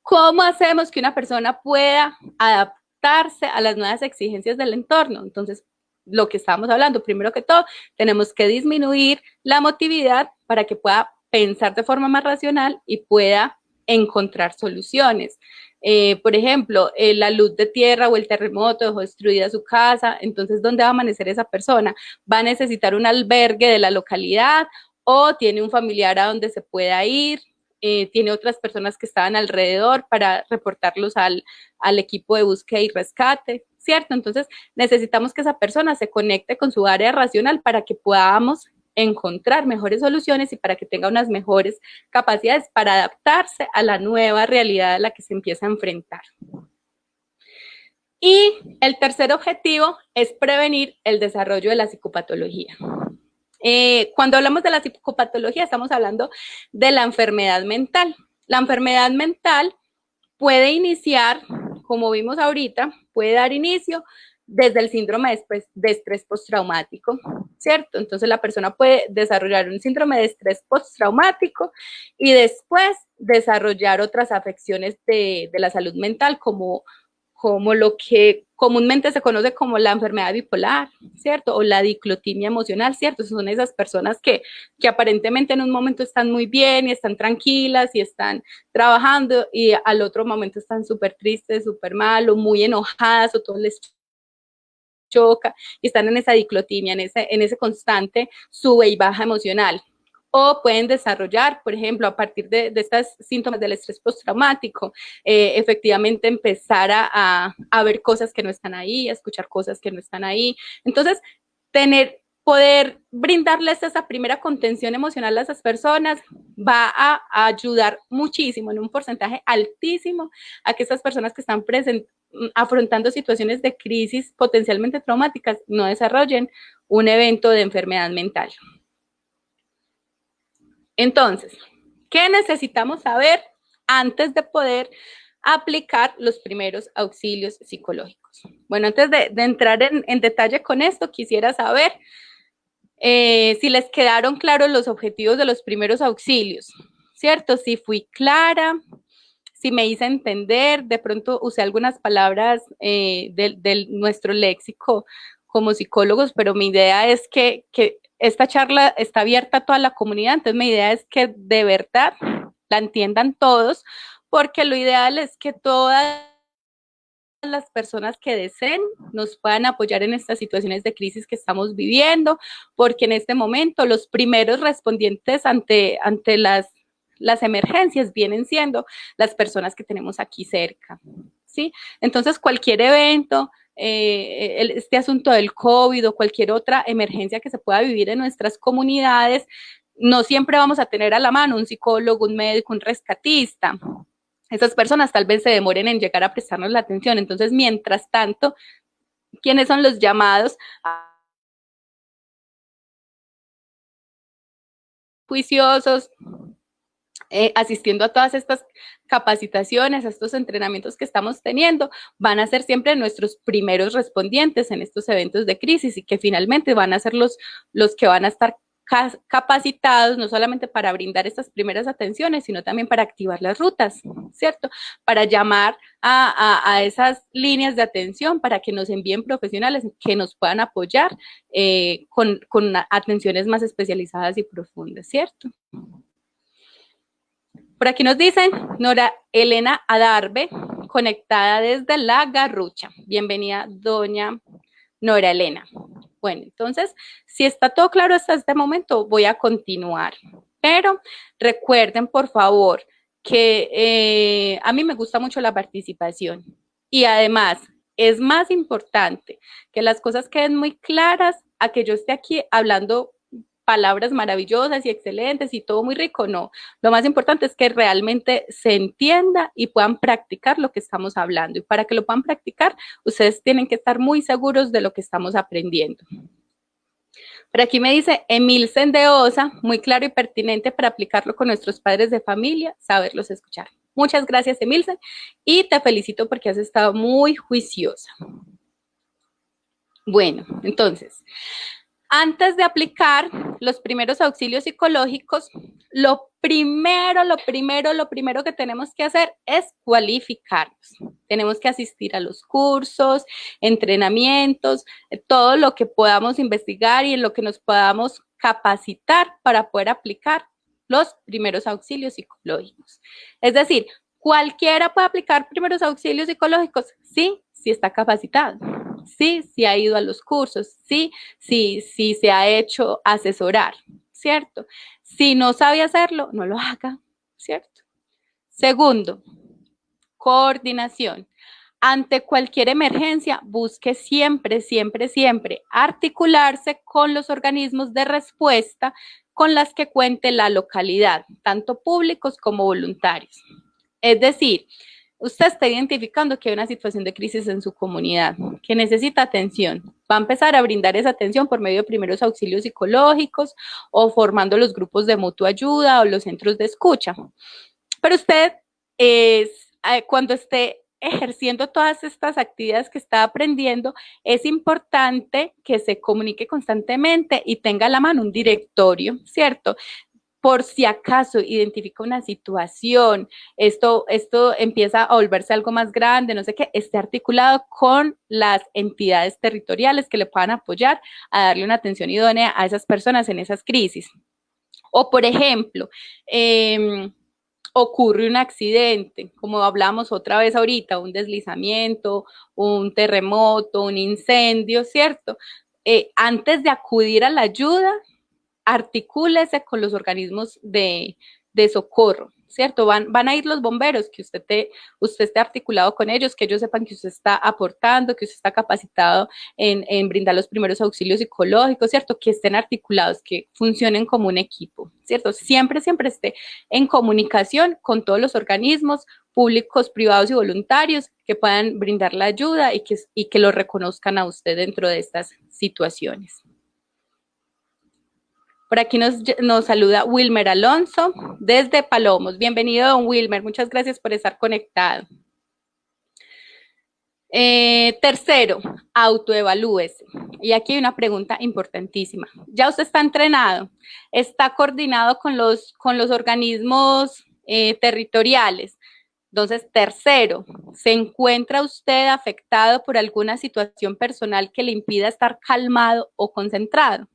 ¿Cómo hacemos que una persona pueda adaptarse a las nuevas exigencias del entorno? Entonces, lo que estábamos hablando, primero que todo, tenemos que disminuir la emotividad para que pueda pensar de forma más racional y pueda encontrar soluciones. Por ejemplo, la luz de tierra o el terremoto dejó destruida su casa, entonces, ¿dónde va a amanecer esa persona? ¿Va a necesitar un albergue de la localidad o tiene un familiar a donde se pueda ir? Tiene otras personas que estaban alrededor para reportarlos al equipo de búsqueda y rescate, ¿cierto? Entonces necesitamos que esa persona se conecte con su área racional para que podamos encontrar mejores soluciones y para que tenga unas mejores capacidades para adaptarse a la nueva realidad a la que se empieza a enfrentar. Y el tercer objetivo es prevenir el desarrollo de la psicopatología. Cuando hablamos de la psicopatología, estamos hablando de la enfermedad mental. La enfermedad mental puede iniciar, como vimos ahorita, puede dar inicio desde el síndrome de estrés postraumático, ¿cierto? Entonces la persona puede desarrollar un síndrome de estrés postraumático y después desarrollar otras afecciones de la salud mental como como lo que comúnmente se conoce como la enfermedad bipolar, ¿cierto? O la diclotimia emocional, ¿cierto? Son esas personas que aparentemente en un momento están muy bien y están tranquilas y están trabajando y al otro momento están súper tristes, súper mal o muy enojadas o todo les choca y están en esa diclotimia, en ese constante sube y baja emocional. O pueden desarrollar, por ejemplo, a partir de estos síntomas del estrés postraumático, efectivamente empezar a ver cosas que no están ahí, a escuchar cosas que no están ahí. Entonces, poder brindarles esa primera contención emocional a esas personas va a ayudar muchísimo, en un porcentaje altísimo, a que esas personas que están afrontando situaciones de crisis potencialmente traumáticas no desarrollen un evento de enfermedad mental. Entonces, ¿qué necesitamos saber antes de poder aplicar los primeros auxilios psicológicos? Bueno, antes de entrar en detalle con esto, quisiera saber si les quedaron claros los objetivos de los primeros auxilios, ¿cierto? Si fui clara, si me hice entender, de pronto usé algunas palabras de nuestro léxico como psicólogos, pero mi idea es que esta charla está abierta a toda la comunidad, entonces mi idea es que de verdad la entiendan todos, porque lo ideal es que todas las personas que deseen nos puedan apoyar en estas situaciones de crisis que estamos viviendo, porque en este momento los primeros respondientes ante las emergencias vienen siendo las personas que tenemos aquí cerca, ¿sí? Entonces, cualquier evento, este asunto del COVID o cualquier otra emergencia que se pueda vivir en nuestras comunidades, no siempre vamos a tener a la mano un psicólogo, un médico, un rescatista. Esas personas tal vez se demoren en llegar a prestarnos la atención. Entonces, mientras tanto, ¿quiénes son los llamados juiciosos, asistiendo a todas estas capacitaciones, a estos entrenamientos que estamos teniendo, van a ser siempre nuestros primeros respondientes en estos eventos de crisis y que finalmente van a ser los que van a estar capacitados no solamente para brindar estas primeras atenciones, sino también para activar las rutas, ¿cierto? Para llamar a esas líneas de atención para que nos envíen profesionales que nos puedan apoyar con atenciones más especializadas y profundas, ¿cierto? Por aquí nos dicen Nora Elena Adarve, conectada desde La Garrucha. Bienvenida, doña Nora Elena. Bueno, entonces, si está todo claro hasta este momento, voy a continuar. Pero recuerden, por favor, que a mí me gusta mucho la participación. Y además, es más importante que las cosas queden muy claras a que yo esté aquí hablando palabras maravillosas y excelentes y todo muy rico, no. Lo más importante es que realmente se entienda y puedan practicar lo que estamos hablando. Y para que lo puedan practicar, ustedes tienen que estar muy seguros de lo que estamos aprendiendo. Por aquí me dice Emil Sendeosa, muy claro y pertinente para aplicarlo con nuestros padres de familia, saberlos escuchar. Muchas gracias, Emilce, y te felicito porque has estado muy juiciosa. Bueno, entonces, antes de aplicar los primeros auxilios psicológicos, lo primero que tenemos que hacer es cualificarnos. Tenemos que asistir a los cursos, entrenamientos, todo lo que podamos investigar y en lo que nos podamos capacitar para poder aplicar los primeros auxilios psicológicos. Es decir, ¿cualquiera puede aplicar primeros auxilios psicológicos? Sí, sí está capacitado. Sí, sí ha ido a los cursos, sí se ha hecho asesorar, ¿cierto? Si no sabe hacerlo, no lo haga, ¿cierto? Segundo, coordinación. Ante cualquier emergencia, busque siempre articularse con los organismos de respuesta con las que cuente la localidad, tanto públicos como voluntarios. Es decir, usted está identificando que hay una situación de crisis en su comunidad, que necesita atención. Va a empezar a brindar esa atención por medio de primeros auxilios psicológicos o formando los grupos de mutua ayuda o los centros de escucha. Pero usted, cuando esté ejerciendo todas estas actividades que está aprendiendo, es importante que se comunique constantemente y tenga a la mano un directorio, ¿cierto? por si acaso identifica una situación, esto empieza a volverse algo más grande, no sé qué, esté articulado con las entidades territoriales que le puedan apoyar a darle una atención idónea a esas personas en esas crisis. O, por ejemplo, ocurre un accidente, como hablamos otra vez ahorita, un deslizamiento, un terremoto, un incendio, ¿cierto? Antes de acudir a la ayuda, articúlese con los organismos de socorro, ¿cierto? Van a ir los bomberos, que usted esté articulado con ellos, que ellos sepan que usted está aportando, que usted está capacitado en brindar los primeros auxilios psicológicos, ¿cierto? Que estén articulados, que funcionen como un equipo, ¿cierto? Siempre esté en comunicación con todos los organismos públicos, privados y voluntarios que puedan brindar la ayuda y que lo reconozcan a usted dentro de estas situaciones. Por aquí nos saluda Wilmer Alonso desde Palomos. Bienvenido, don Wilmer. Muchas gracias por estar conectado. Tercero, autoevalúese. Y aquí hay una pregunta importantísima. ¿Ya usted está entrenado? ¿Está coordinado con los organismos territoriales? Entonces, tercero, ¿se encuentra usted afectado por alguna situación personal que le impida estar calmado o concentrado?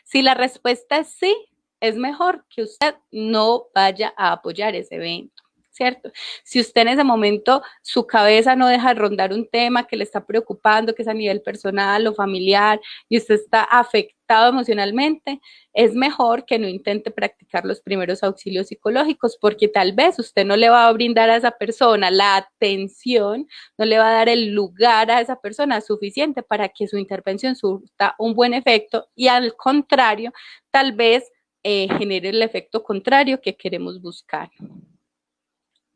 Si la respuesta es sí, es mejor que usted no vaya a apoyar ese evento, ¿cierto? Si usted en ese momento, su cabeza no deja de rondar un tema que le está preocupando, que es a nivel personal o familiar, y usted está afectado emocionalmente, es mejor que no intente practicar los primeros auxilios psicológicos, porque tal vez usted no le va a brindar a esa persona la atención, no le va a dar el lugar a esa persona suficiente para que su intervención surta un buen efecto, y al contrario, tal vez genere el efecto contrario que queremos buscar.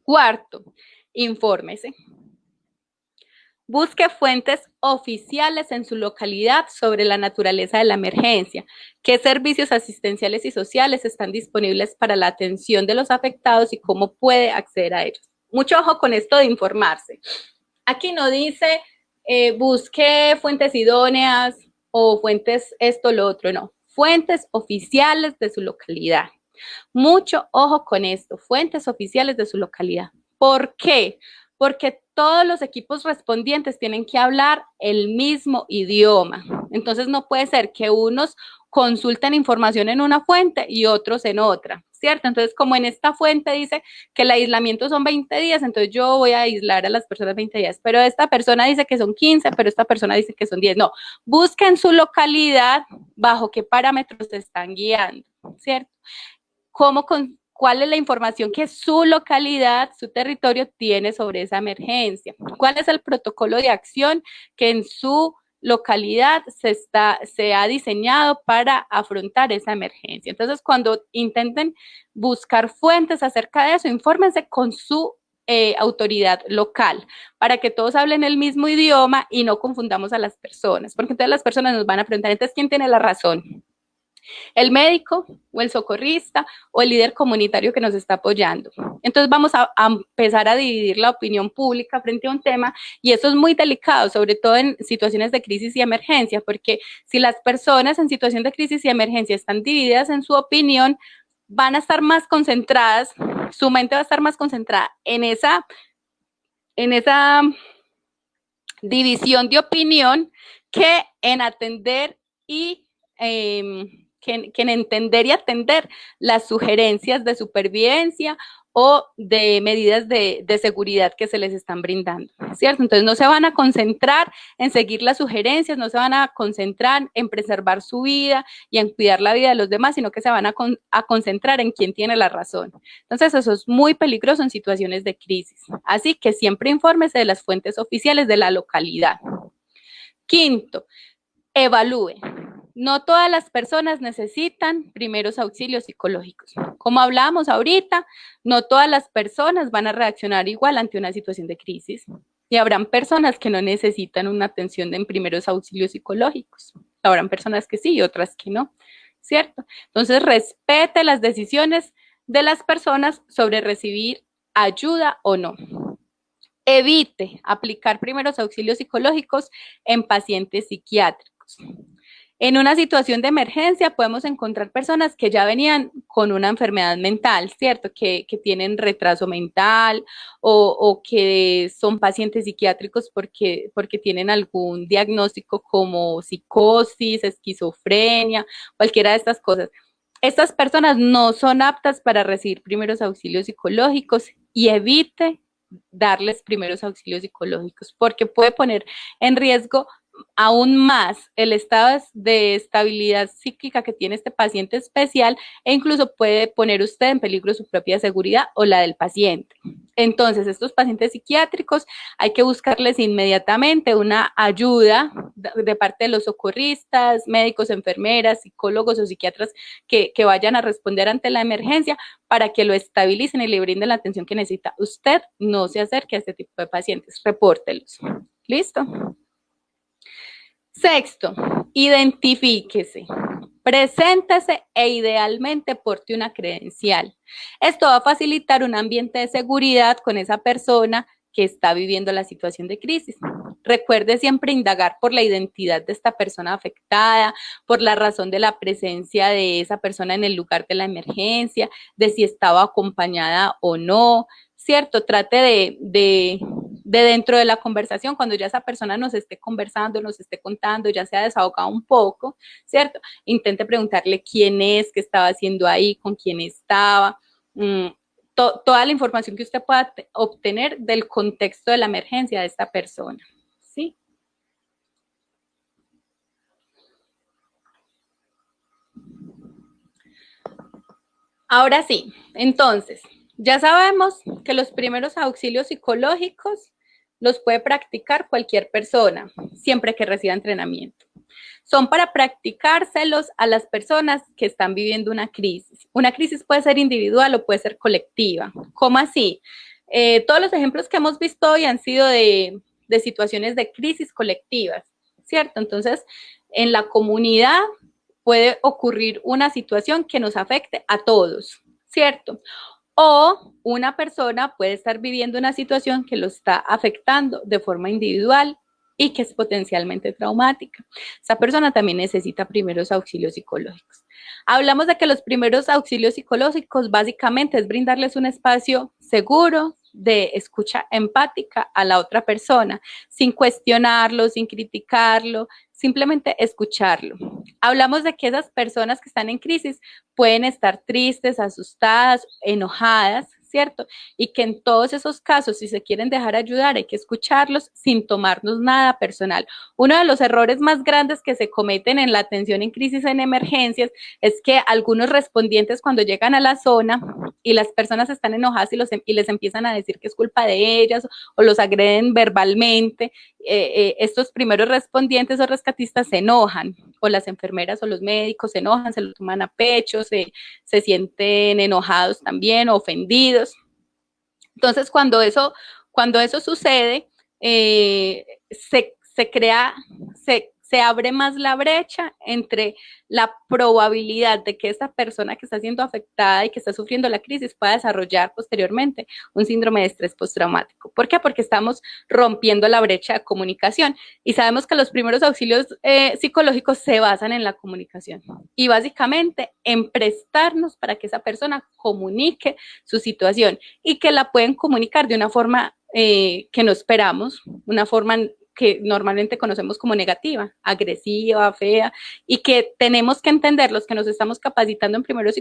Cuarto, infórmese. Busque fuentes oficiales en su localidad sobre la naturaleza de la emergencia, qué servicios asistenciales y sociales están disponibles para la atención de los afectados y cómo puede acceder a ellos. Mucho ojo con esto de informarse. Aquí no dice busque fuentes idóneas o fuentes esto, lo otro, no. Fuentes oficiales de su localidad. Mucho ojo con esto, fuentes oficiales de su localidad. ¿Por qué? Porque todos los equipos respondientes tienen que hablar el mismo idioma. Entonces no puede ser que unos consulten información en una fuente y otros en otra, ¿cierto? Entonces, como en esta fuente dice que el aislamiento son 20 días, entonces yo voy a aislar a las personas 20 días, pero esta persona dice que son 15, pero esta persona dice que son 10. No, busquen su localidad bajo qué parámetros se están guiando, ¿cierto? ¿Cuál es la información que su localidad, su territorio tiene sobre esa emergencia? ¿Cuál es el protocolo de acción que en su localidad se ha diseñado para afrontar esa emergencia? Entonces, cuando intenten buscar fuentes acerca de eso, infórmense con su autoridad local para que todos hablen el mismo idioma y no confundamos a las personas, porque entonces las personas nos van a preguntar, entonces, ¿quién tiene la razón? ¿El médico o el socorrista o el líder comunitario que nos está apoyando? Entonces vamos a empezar a dividir la opinión pública frente a un tema, y eso es muy delicado, sobre todo en situaciones de crisis y emergencia, porque si las personas en situación de crisis y emergencia están divididas en su opinión, van a estar más concentradas, su mente va a estar más concentrada en esa división de opinión que en atender y que en entender y atender las sugerencias de supervivencia o de medidas de seguridad que se les están brindando, ¿cierto? Entonces no se van a concentrar en seguir las sugerencias, no se van a concentrar en preservar su vida y en cuidar la vida de los demás, sino que se van a concentrar en quién tiene la razón. Entonces eso es muy peligroso en situaciones de crisis. Así que siempre infórmese de las fuentes oficiales de la localidad. Quinto, evalúe. No todas las personas necesitan primeros auxilios psicológicos. Como hablábamos ahorita, no todas las personas van a reaccionar igual ante una situación de crisis. Y habrán personas que no necesitan una atención en primeros auxilios psicológicos. Habrán personas que sí y otras que no, ¿cierto? Entonces, respete las decisiones de las personas sobre recibir ayuda o no. Evite aplicar primeros auxilios psicológicos en pacientes psiquiátricos. En una situación de emergencia podemos encontrar personas que ya venían con una enfermedad mental, ¿cierto? Que tienen retraso mental o que son pacientes psiquiátricos porque tienen algún diagnóstico como psicosis, esquizofrenia, cualquiera de estas cosas. Estas personas no son aptas para recibir primeros auxilios psicológicos y evite darles primeros auxilios psicológicos porque puede poner en riesgo aún más el estado de estabilidad psíquica que tiene este paciente especial e incluso puede poner usted en peligro su propia seguridad o la del paciente. Entonces, estos pacientes psiquiátricos hay que buscarles inmediatamente una ayuda de parte de los socorristas, médicos, enfermeras, psicólogos o psiquiatras que vayan a responder ante la emergencia para que lo estabilicen y le brinden la atención que necesita. Usted no se acerque a este tipo de pacientes, repórtelos. ¿Listo? Sexto, identifíquese, preséntese e idealmente porte una credencial. Esto va a facilitar un ambiente de seguridad con esa persona que está viviendo la situación de crisis. Recuerde siempre indagar por la identidad de esta persona afectada, por la razón de la presencia de esa persona en el lugar de la emergencia, de si estaba acompañada o no, ¿cierto? Trate de dentro de la conversación, cuando ya esa persona nos esté conversando, nos esté contando, ya se ha desahogado un poco, ¿cierto? Intente preguntarle quién es, qué estaba haciendo ahí, con quién estaba, toda la información que usted pueda obtener del contexto de la emergencia de esta persona, ¿sí? Ahora sí, entonces, ya sabemos que los primeros auxilios psicológicos los puede practicar cualquier persona, siempre que reciba entrenamiento. Son para practicárselos a las personas que están viviendo una crisis. Una crisis puede ser individual o puede ser colectiva. ¿Cómo así? Todos los ejemplos que hemos visto hoy han sido de situaciones de crisis colectivas, ¿cierto? Entonces, en la comunidad puede ocurrir una situación que nos afecte a todos, ¿cierto? O una persona puede estar viviendo una situación que lo está afectando de forma individual y que es potencialmente traumática. Esa persona también necesita primeros auxilios psicológicos. Hablamos de que los primeros auxilios psicológicos básicamente es brindarles un espacio seguro de escucha empática a la otra persona, sin cuestionarlo, sin criticarlo, simplemente escucharlo. Hablamos de que esas personas que están en crisis pueden estar tristes, asustadas, enojadas, ¿cierto? Y que en todos esos casos, si se quieren dejar ayudar, hay que escucharlos sin tomarnos nada personal. Uno de los errores más grandes que se cometen en la atención en crisis en emergencias es que algunos respondientes cuando llegan a la zona y las personas están enojadas y les empiezan a decir que es culpa de ellas o los agreden verbalmente, estos primeros respondientes o rescatistas se enojan, o las enfermeras o los médicos se enojan, se lo toman a pecho, se sienten enojados también, ofendidos. Entonces, cuando eso sucede, se crea, se abre más la brecha entre la probabilidad de que esa persona que está siendo afectada y que está sufriendo la crisis pueda desarrollar posteriormente un síndrome de estrés postraumático. ¿Por qué? Porque estamos rompiendo la brecha de comunicación y sabemos que los primeros auxilios psicológicos se basan en la comunicación y básicamente en prestarnos para que esa persona comunique su situación y que la pueden comunicar de una forma que no esperamos, una forma que normalmente conocemos como negativa, agresiva, fea, y que tenemos que entender los que nos estamos capacitando en primeros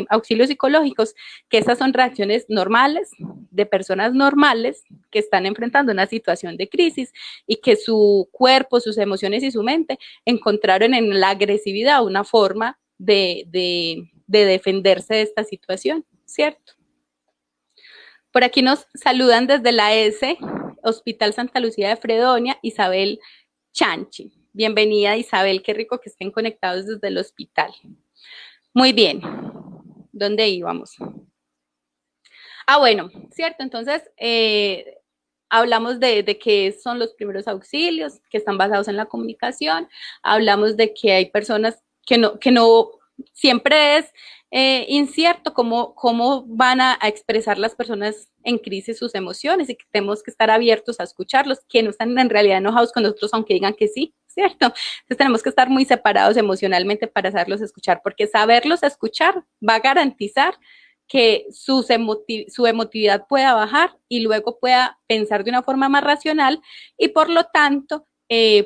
auxilios psicológicos, que esas son reacciones normales de personas normales que están enfrentando una situación de crisis y que su cuerpo, sus emociones y su mente encontraron en la agresividad una forma de defenderse de esta situación, ¿cierto? Por aquí nos saludan desde la S, Hospital Santa Lucía de Fredonia, Isabel Chanchi. Bienvenida, Isabel, qué rico que estén conectados desde el hospital. Muy bien, ¿dónde íbamos? Bueno, cierto, entonces hablamos de qué son los primeros auxilios, que están basados en la comunicación, hablamos de que hay personas que no siempre es incierto cómo van a expresar las personas en crisis sus emociones y que tenemos que estar abiertos a escucharlos, que no están en realidad enojados con nosotros, aunque digan que sí, ¿cierto? Entonces tenemos que estar muy separados emocionalmente para saberlos escuchar, porque saberlos escuchar va a garantizar que su emotividad pueda bajar y luego pueda pensar de una forma más racional y por lo tanto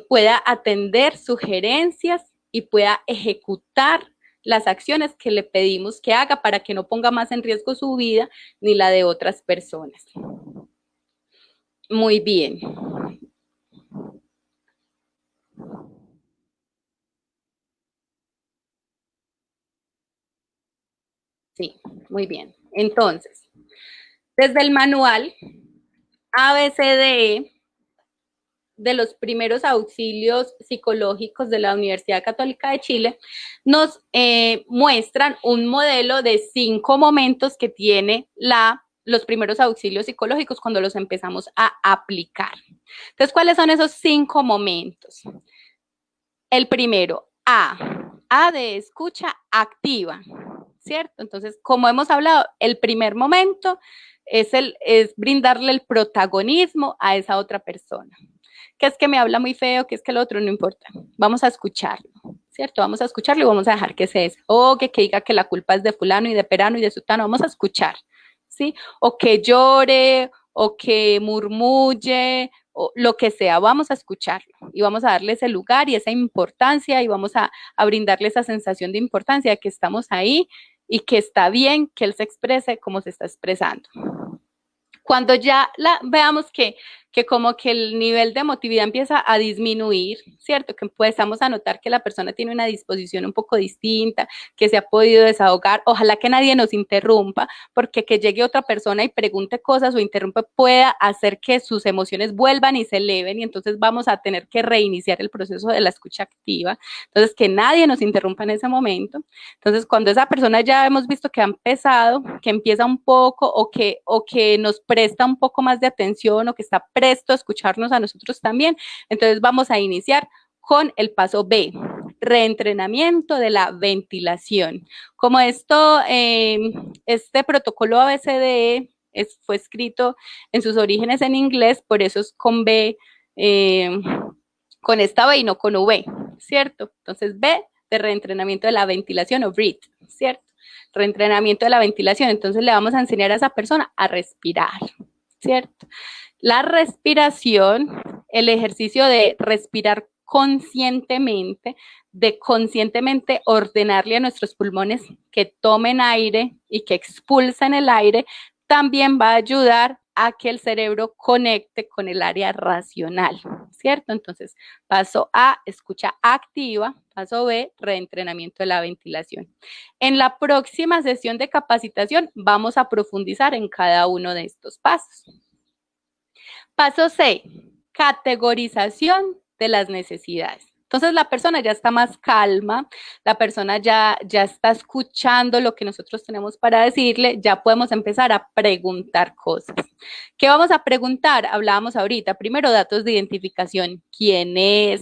pueda atender sugerencias y pueda ejecutar las acciones que le pedimos que haga para que no ponga más en riesgo su vida ni la de otras personas. Muy bien. Sí, muy bien. Entonces, desde el manual ABCDE de los primeros auxilios psicológicos de la Universidad Católica de Chile, nos muestran un modelo de 5 momentos que tiene los primeros auxilios psicológicos cuando los empezamos a aplicar. Entonces, ¿cuáles son esos 5 momentos? El primero, A de escucha activa, ¿cierto? Entonces, como hemos hablado, el primer momento es brindarle el protagonismo a esa otra persona. Que es que me habla muy feo, que es que el otro, no importa. Vamos a escucharlo, ¿cierto? Vamos a escucharlo y vamos a dejar que se desahogue, que diga que la culpa es de fulano y de perano y de sutano. Vamos a escuchar, ¿sí? O que llore, o que murmulle, o lo que sea, vamos a escucharlo y vamos a darle ese lugar y esa importancia y vamos a brindarle esa sensación de importancia de que estamos ahí y que está bien que él se exprese como se está expresando. Cuando ya veamos que como que el nivel de emotividad empieza a disminuir, ¿cierto? Que empezamos a notar que la persona tiene una disposición un poco distinta, que se ha podido desahogar, ojalá que nadie nos interrumpa, porque que llegue otra persona y pregunte cosas o interrumpe pueda hacer que sus emociones vuelvan y se eleven y entonces vamos a tener que reiniciar el proceso de la escucha activa. Entonces, que nadie nos interrumpa en ese momento. Entonces, cuando esa persona ya hemos visto que ha empezado, que empieza un poco o que nos presta un poco más de atención o que está presto a escucharnos a nosotros también, entonces vamos a iniciar con el paso B, reentrenamiento de la ventilación. Como este protocolo ABCDE fue escrito en sus orígenes en inglés, por eso es con B, con esta B y no con V, ¿cierto? Entonces B de reentrenamiento de la ventilación o breathe, ¿cierto? Reentrenamiento de la ventilación. Entonces le vamos a enseñar a esa persona a respirar, ¿cierto? La respiración, el ejercicio de respirar conscientemente, de conscientemente ordenarle a nuestros pulmones que tomen aire y que expulsen el aire, también va a ayudar a que el cerebro conecte con el área racional, ¿cierto? Entonces, paso A, escucha activa, paso B, reentrenamiento de la ventilación. En la próxima sesión de capacitación vamos a profundizar en cada uno de estos pasos. Paso C, categorización de las necesidades. Entonces la persona ya está más calma, la persona ya está escuchando lo que nosotros tenemos para decirle, ya podemos empezar a preguntar cosas. ¿Qué vamos a preguntar? Hablábamos ahorita, primero datos de identificación, quién es,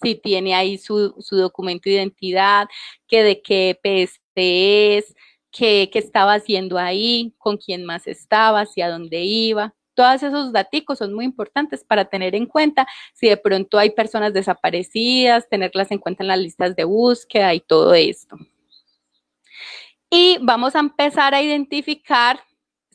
si tiene ahí su documento de identidad, que de qué EPS es, qué estaba haciendo ahí, con quién más estaba, hacia dónde iba. Todos esos datos son muy importantes para tener en cuenta si de pronto hay personas desaparecidas, tenerlas en cuenta en las listas de búsqueda y todo esto. Y vamos a empezar a identificar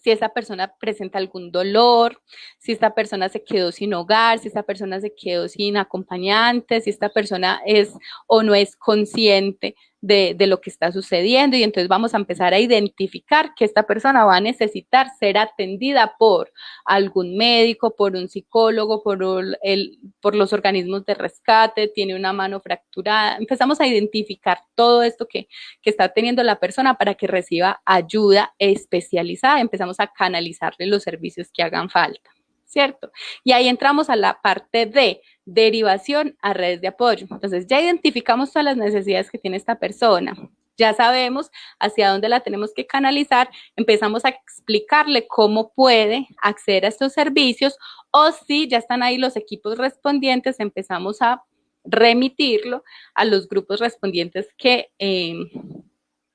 si esa persona presenta algún dolor, si esta persona se quedó sin hogar, si esta persona se quedó sin acompañante, si esta persona es o no es consciente de lo que está sucediendo y entonces vamos a empezar a identificar que esta persona va a necesitar ser atendida por algún médico, por un psicólogo, por los organismos de rescate, tiene una mano fracturada. Empezamos a identificar todo esto que está teniendo la persona para que reciba ayuda especializada. Empezamos a canalizarle los servicios que hagan falta, ¿cierto? Y ahí entramos a la parte de derivación a redes de apoyo. Entonces ya identificamos todas las necesidades que tiene esta persona, ya sabemos hacia dónde la tenemos que canalizar, empezamos a explicarle cómo puede acceder a estos servicios o si ya están ahí los equipos respondientes, empezamos a remitirlo a los grupos respondientes que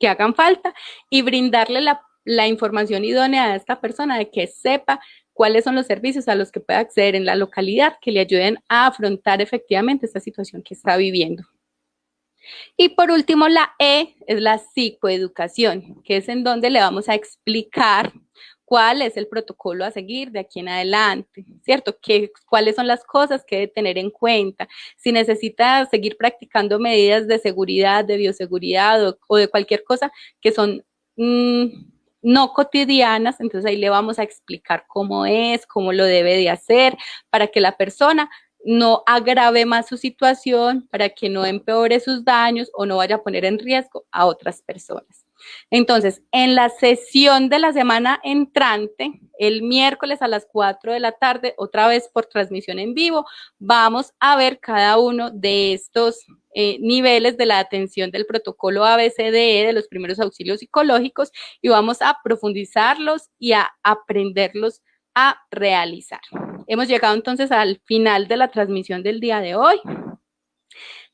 hagan falta y brindarle la información idónea a esta persona, de que sepa cuáles son los servicios a los que puede acceder en la localidad que le ayuden a afrontar efectivamente esta situación que está viviendo. Y por último, la E es la psicoeducación, que es en donde le vamos a explicar cuál es el protocolo a seguir de aquí en adelante, ¿cierto? Cuáles son las cosas que debe tener en cuenta, si necesita seguir practicando medidas de seguridad, de bioseguridad o de cualquier cosa que son no cotidianas, entonces ahí le vamos a explicar cómo es, cómo lo debe de hacer, para que la persona no agrave más su situación, para que no empeore sus daños o no vaya a poner en riesgo a otras personas. Entonces, en la sesión de la semana entrante, el miércoles a las 4 de la tarde, otra vez por transmisión en vivo, vamos a ver cada uno de estos niveles de la atención del protocolo ABCDE, de los primeros auxilios psicológicos, y vamos a profundizarlos y a aprenderlos a realizar. Hemos llegado entonces al final de la transmisión del día de hoy.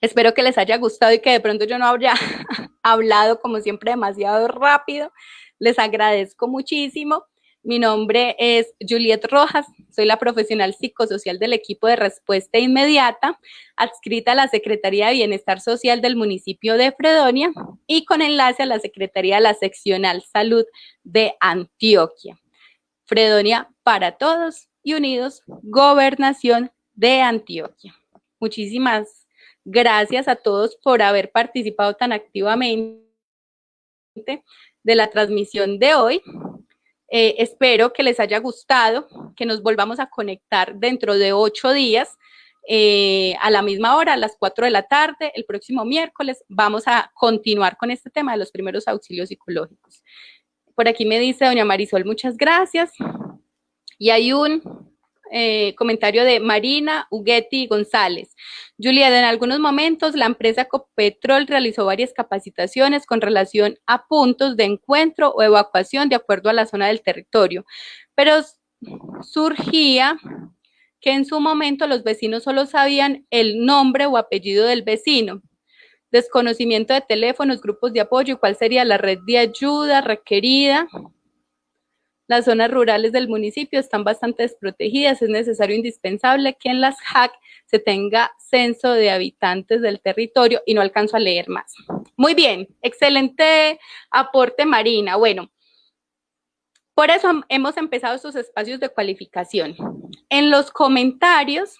Espero que les haya gustado y que de pronto yo no haya hablado, como siempre, demasiado rápido. Les agradezco muchísimo. Mi nombre es Juliet Rojas, soy la profesional psicosocial del equipo de respuesta inmediata, adscrita a la Secretaría de Bienestar Social del municipio de Fredonia y con enlace a la Secretaría de la Seccional Salud de Antioquia. Fredonia para todos y unidos, Gobernación de Antioquia. Muchísimas gracias a todos por haber participado tan activamente de la transmisión de hoy. Espero que les haya gustado, que nos volvamos a conectar dentro de 8 días, a la misma hora, a las 4 de la tarde, el próximo miércoles. Vamos a continuar con este tema de los primeros auxilios psicológicos. Por aquí me dice doña Marisol, muchas gracias. Y hay un comentario de Marina Uguetti González. Juliet, en algunos momentos la empresa Copetrol realizó varias capacitaciones con relación a puntos de encuentro o evacuación de acuerdo a la zona del territorio, pero surgía que en su momento los vecinos solo sabían el nombre o apellido del vecino, desconocimiento de teléfonos, grupos de apoyo y cuál sería la red de ayuda requerida. Las zonas rurales del municipio están bastante desprotegidas, es necesario, indispensable que en las JAC se tenga censo de habitantes del territorio y no alcanzo a leer más. Muy bien, excelente aporte, Marina. Bueno, por eso hemos empezado estos espacios de cualificación. En los comentarios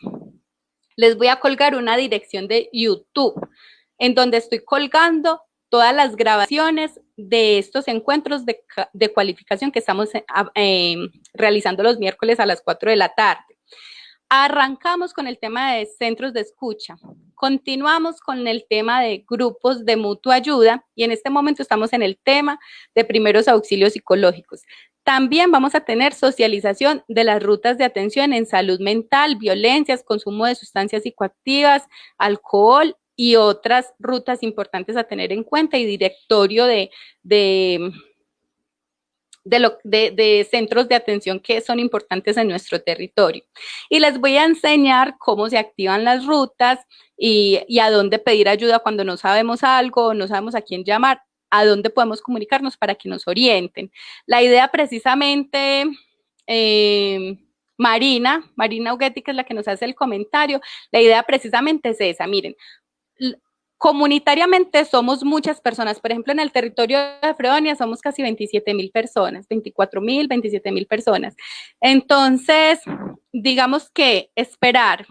les voy a colgar una dirección de YouTube en donde estoy colgando todas las grabaciones de estos encuentros de cualificación que estamos realizando los miércoles a las 4 de la tarde. Arrancamos con el tema de centros de escucha, continuamos con el tema de grupos de mutua ayuda y en este momento estamos en el tema de primeros auxilios psicológicos. También vamos a tener socialización de las rutas de atención en salud mental, violencias, consumo de sustancias psicoactivas, alcohol y otras rutas importantes a tener en cuenta y directorio de centros de atención que son importantes en nuestro territorio. Y les voy a enseñar cómo se activan las rutas y a dónde pedir ayuda cuando no sabemos algo, no sabemos a quién llamar, a dónde podemos comunicarnos para que nos orienten. La idea precisamente, Marina Uguetti, que es la que nos hace el comentario, la idea precisamente es esa, miren, comunitariamente somos muchas personas, por ejemplo en el territorio de Fredonia somos casi 27,000 personas, 24,000, 27,000 personas, entonces digamos que esperar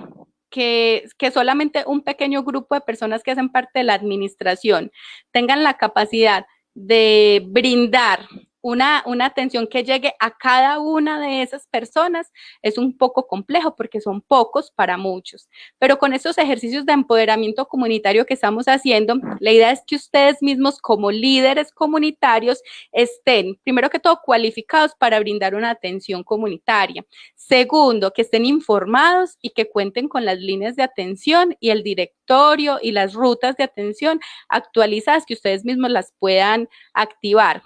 que solamente un pequeño grupo de personas que hacen parte de la administración tengan la capacidad de brindar una atención que llegue a cada una de esas personas es un poco complejo porque son pocos para muchos, pero con estos ejercicios de empoderamiento comunitario que estamos haciendo, la idea es que ustedes mismos como líderes comunitarios estén, primero que todo, cualificados para brindar una atención comunitaria. Segundo, que estén informados y que cuenten con las líneas de atención y el directorio y las rutas de atención actualizadas, que ustedes mismos las puedan activar.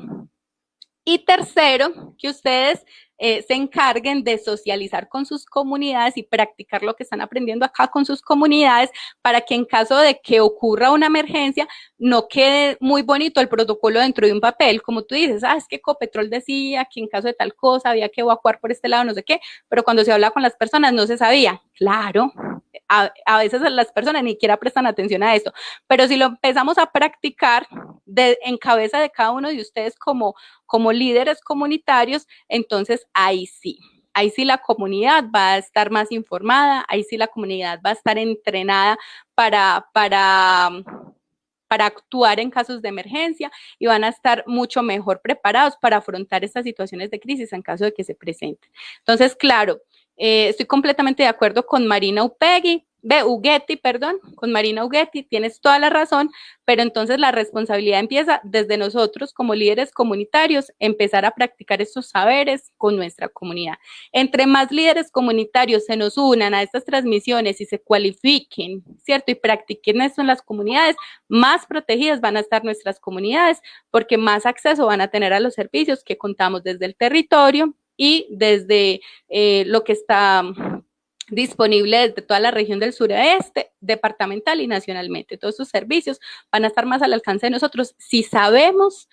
Y tercero, que ustedes se encarguen de socializar con sus comunidades y practicar lo que están aprendiendo acá con sus comunidades para que en caso de que ocurra una emergencia no quede muy bonito el protocolo dentro de un papel, como tú dices, es que Ecopetrol decía que en caso de tal cosa había que evacuar por este lado, no sé qué, pero cuando se habla con las personas no se sabía. Claro, a veces las personas ni siquiera prestan atención a esto, pero si lo empezamos a practicar en cabeza de cada uno de ustedes como líderes comunitarios, entonces ahí sí la comunidad va a estar más informada, ahí sí la comunidad va a estar entrenada para actuar en casos de emergencia y van a estar mucho mejor preparados para afrontar estas situaciones de crisis en caso de que se presenten. Entonces, claro, estoy completamente de acuerdo con Marina Ughetti, con Marina Ughetti, tienes toda la razón, pero entonces la responsabilidad empieza desde nosotros como líderes comunitarios, empezar a practicar estos saberes con nuestra comunidad. Entre más líderes comunitarios se nos unan a estas transmisiones y se cualifiquen, ¿cierto? Y practiquen esto en las comunidades, más protegidas van a estar nuestras comunidades, porque más acceso van a tener a los servicios que contamos desde el territorio y desde lo que está disponible desde toda la región del sureste, departamental y nacionalmente. Todos esos servicios van a estar más al alcance de nosotros si sabemos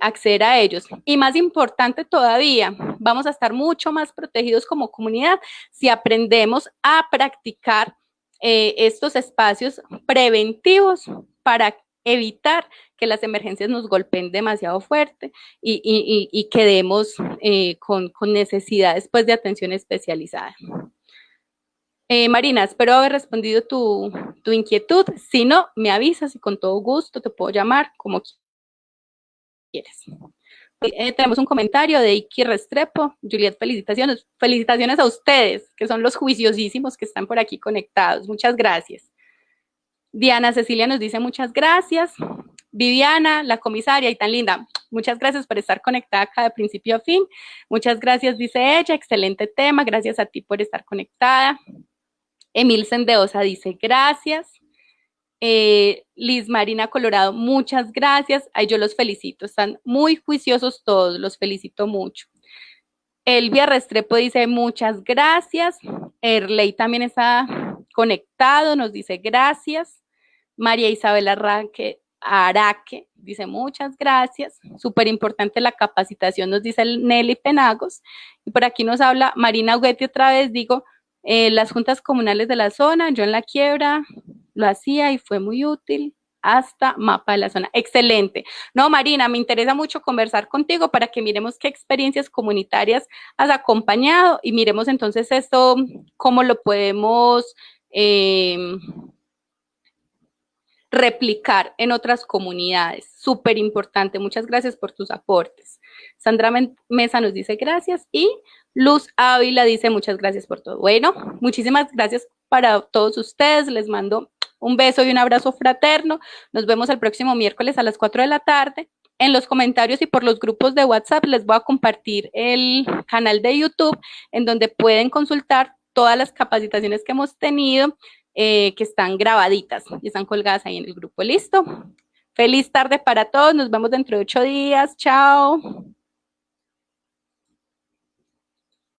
acceder a ellos. Y más importante todavía, vamos a estar mucho más protegidos como comunidad si aprendemos a practicar estos espacios preventivos para evitar que las emergencias nos golpeen demasiado fuerte y quedemos con necesidades pues, de atención especializada. Marina, espero haber respondido tu inquietud. Si no, me avisas y con todo gusto te puedo llamar como quieres. Tenemos un comentario de Iki Restrepo. Juliet, felicitaciones. Felicitaciones a ustedes, que son los juiciosísimos que están por aquí conectados. Muchas gracias. Diana Cecilia nos dice muchas gracias. Viviana, la comisaria y tan linda, muchas gracias por estar conectada acá de principio a fin. Muchas gracias, dice ella, excelente tema, gracias a ti por estar conectada. Emil Sendeosa dice gracias. Liz Marina Colorado, muchas gracias. Ay, yo los felicito, están muy juiciosos todos, los felicito mucho. Elvia Restrepo dice muchas gracias. Erley también está conectado, nos dice gracias. María Isabel Araque dice muchas gracias. Súper importante la capacitación, nos dice Nelly Penagos. Y por aquí nos habla Marina Ughetti otra vez, digo, las juntas comunales de la zona, yo en la quiebra lo hacía y fue muy útil, hasta mapa de la zona. Excelente. No, Marina, me interesa mucho conversar contigo para que miremos qué experiencias comunitarias has acompañado y miremos entonces esto, cómo lo podemos replicar en otras comunidades. Súper importante. Muchas gracias por tus aportes. Sandra Mesa nos dice gracias y Luz Ávila dice muchas gracias por todo. Bueno, muchísimas gracias para todos ustedes. Les mando un beso y un abrazo fraterno. Nos vemos el próximo miércoles a las 4 de la tarde. En los comentarios y por los grupos de WhatsApp les voy a compartir el canal de YouTube en donde pueden consultar todas las capacitaciones que hemos tenido, que están grabaditas y están colgadas ahí en el grupo. ¿Listo? Feliz tarde para todos. Nos vemos dentro de 8 días. Chao.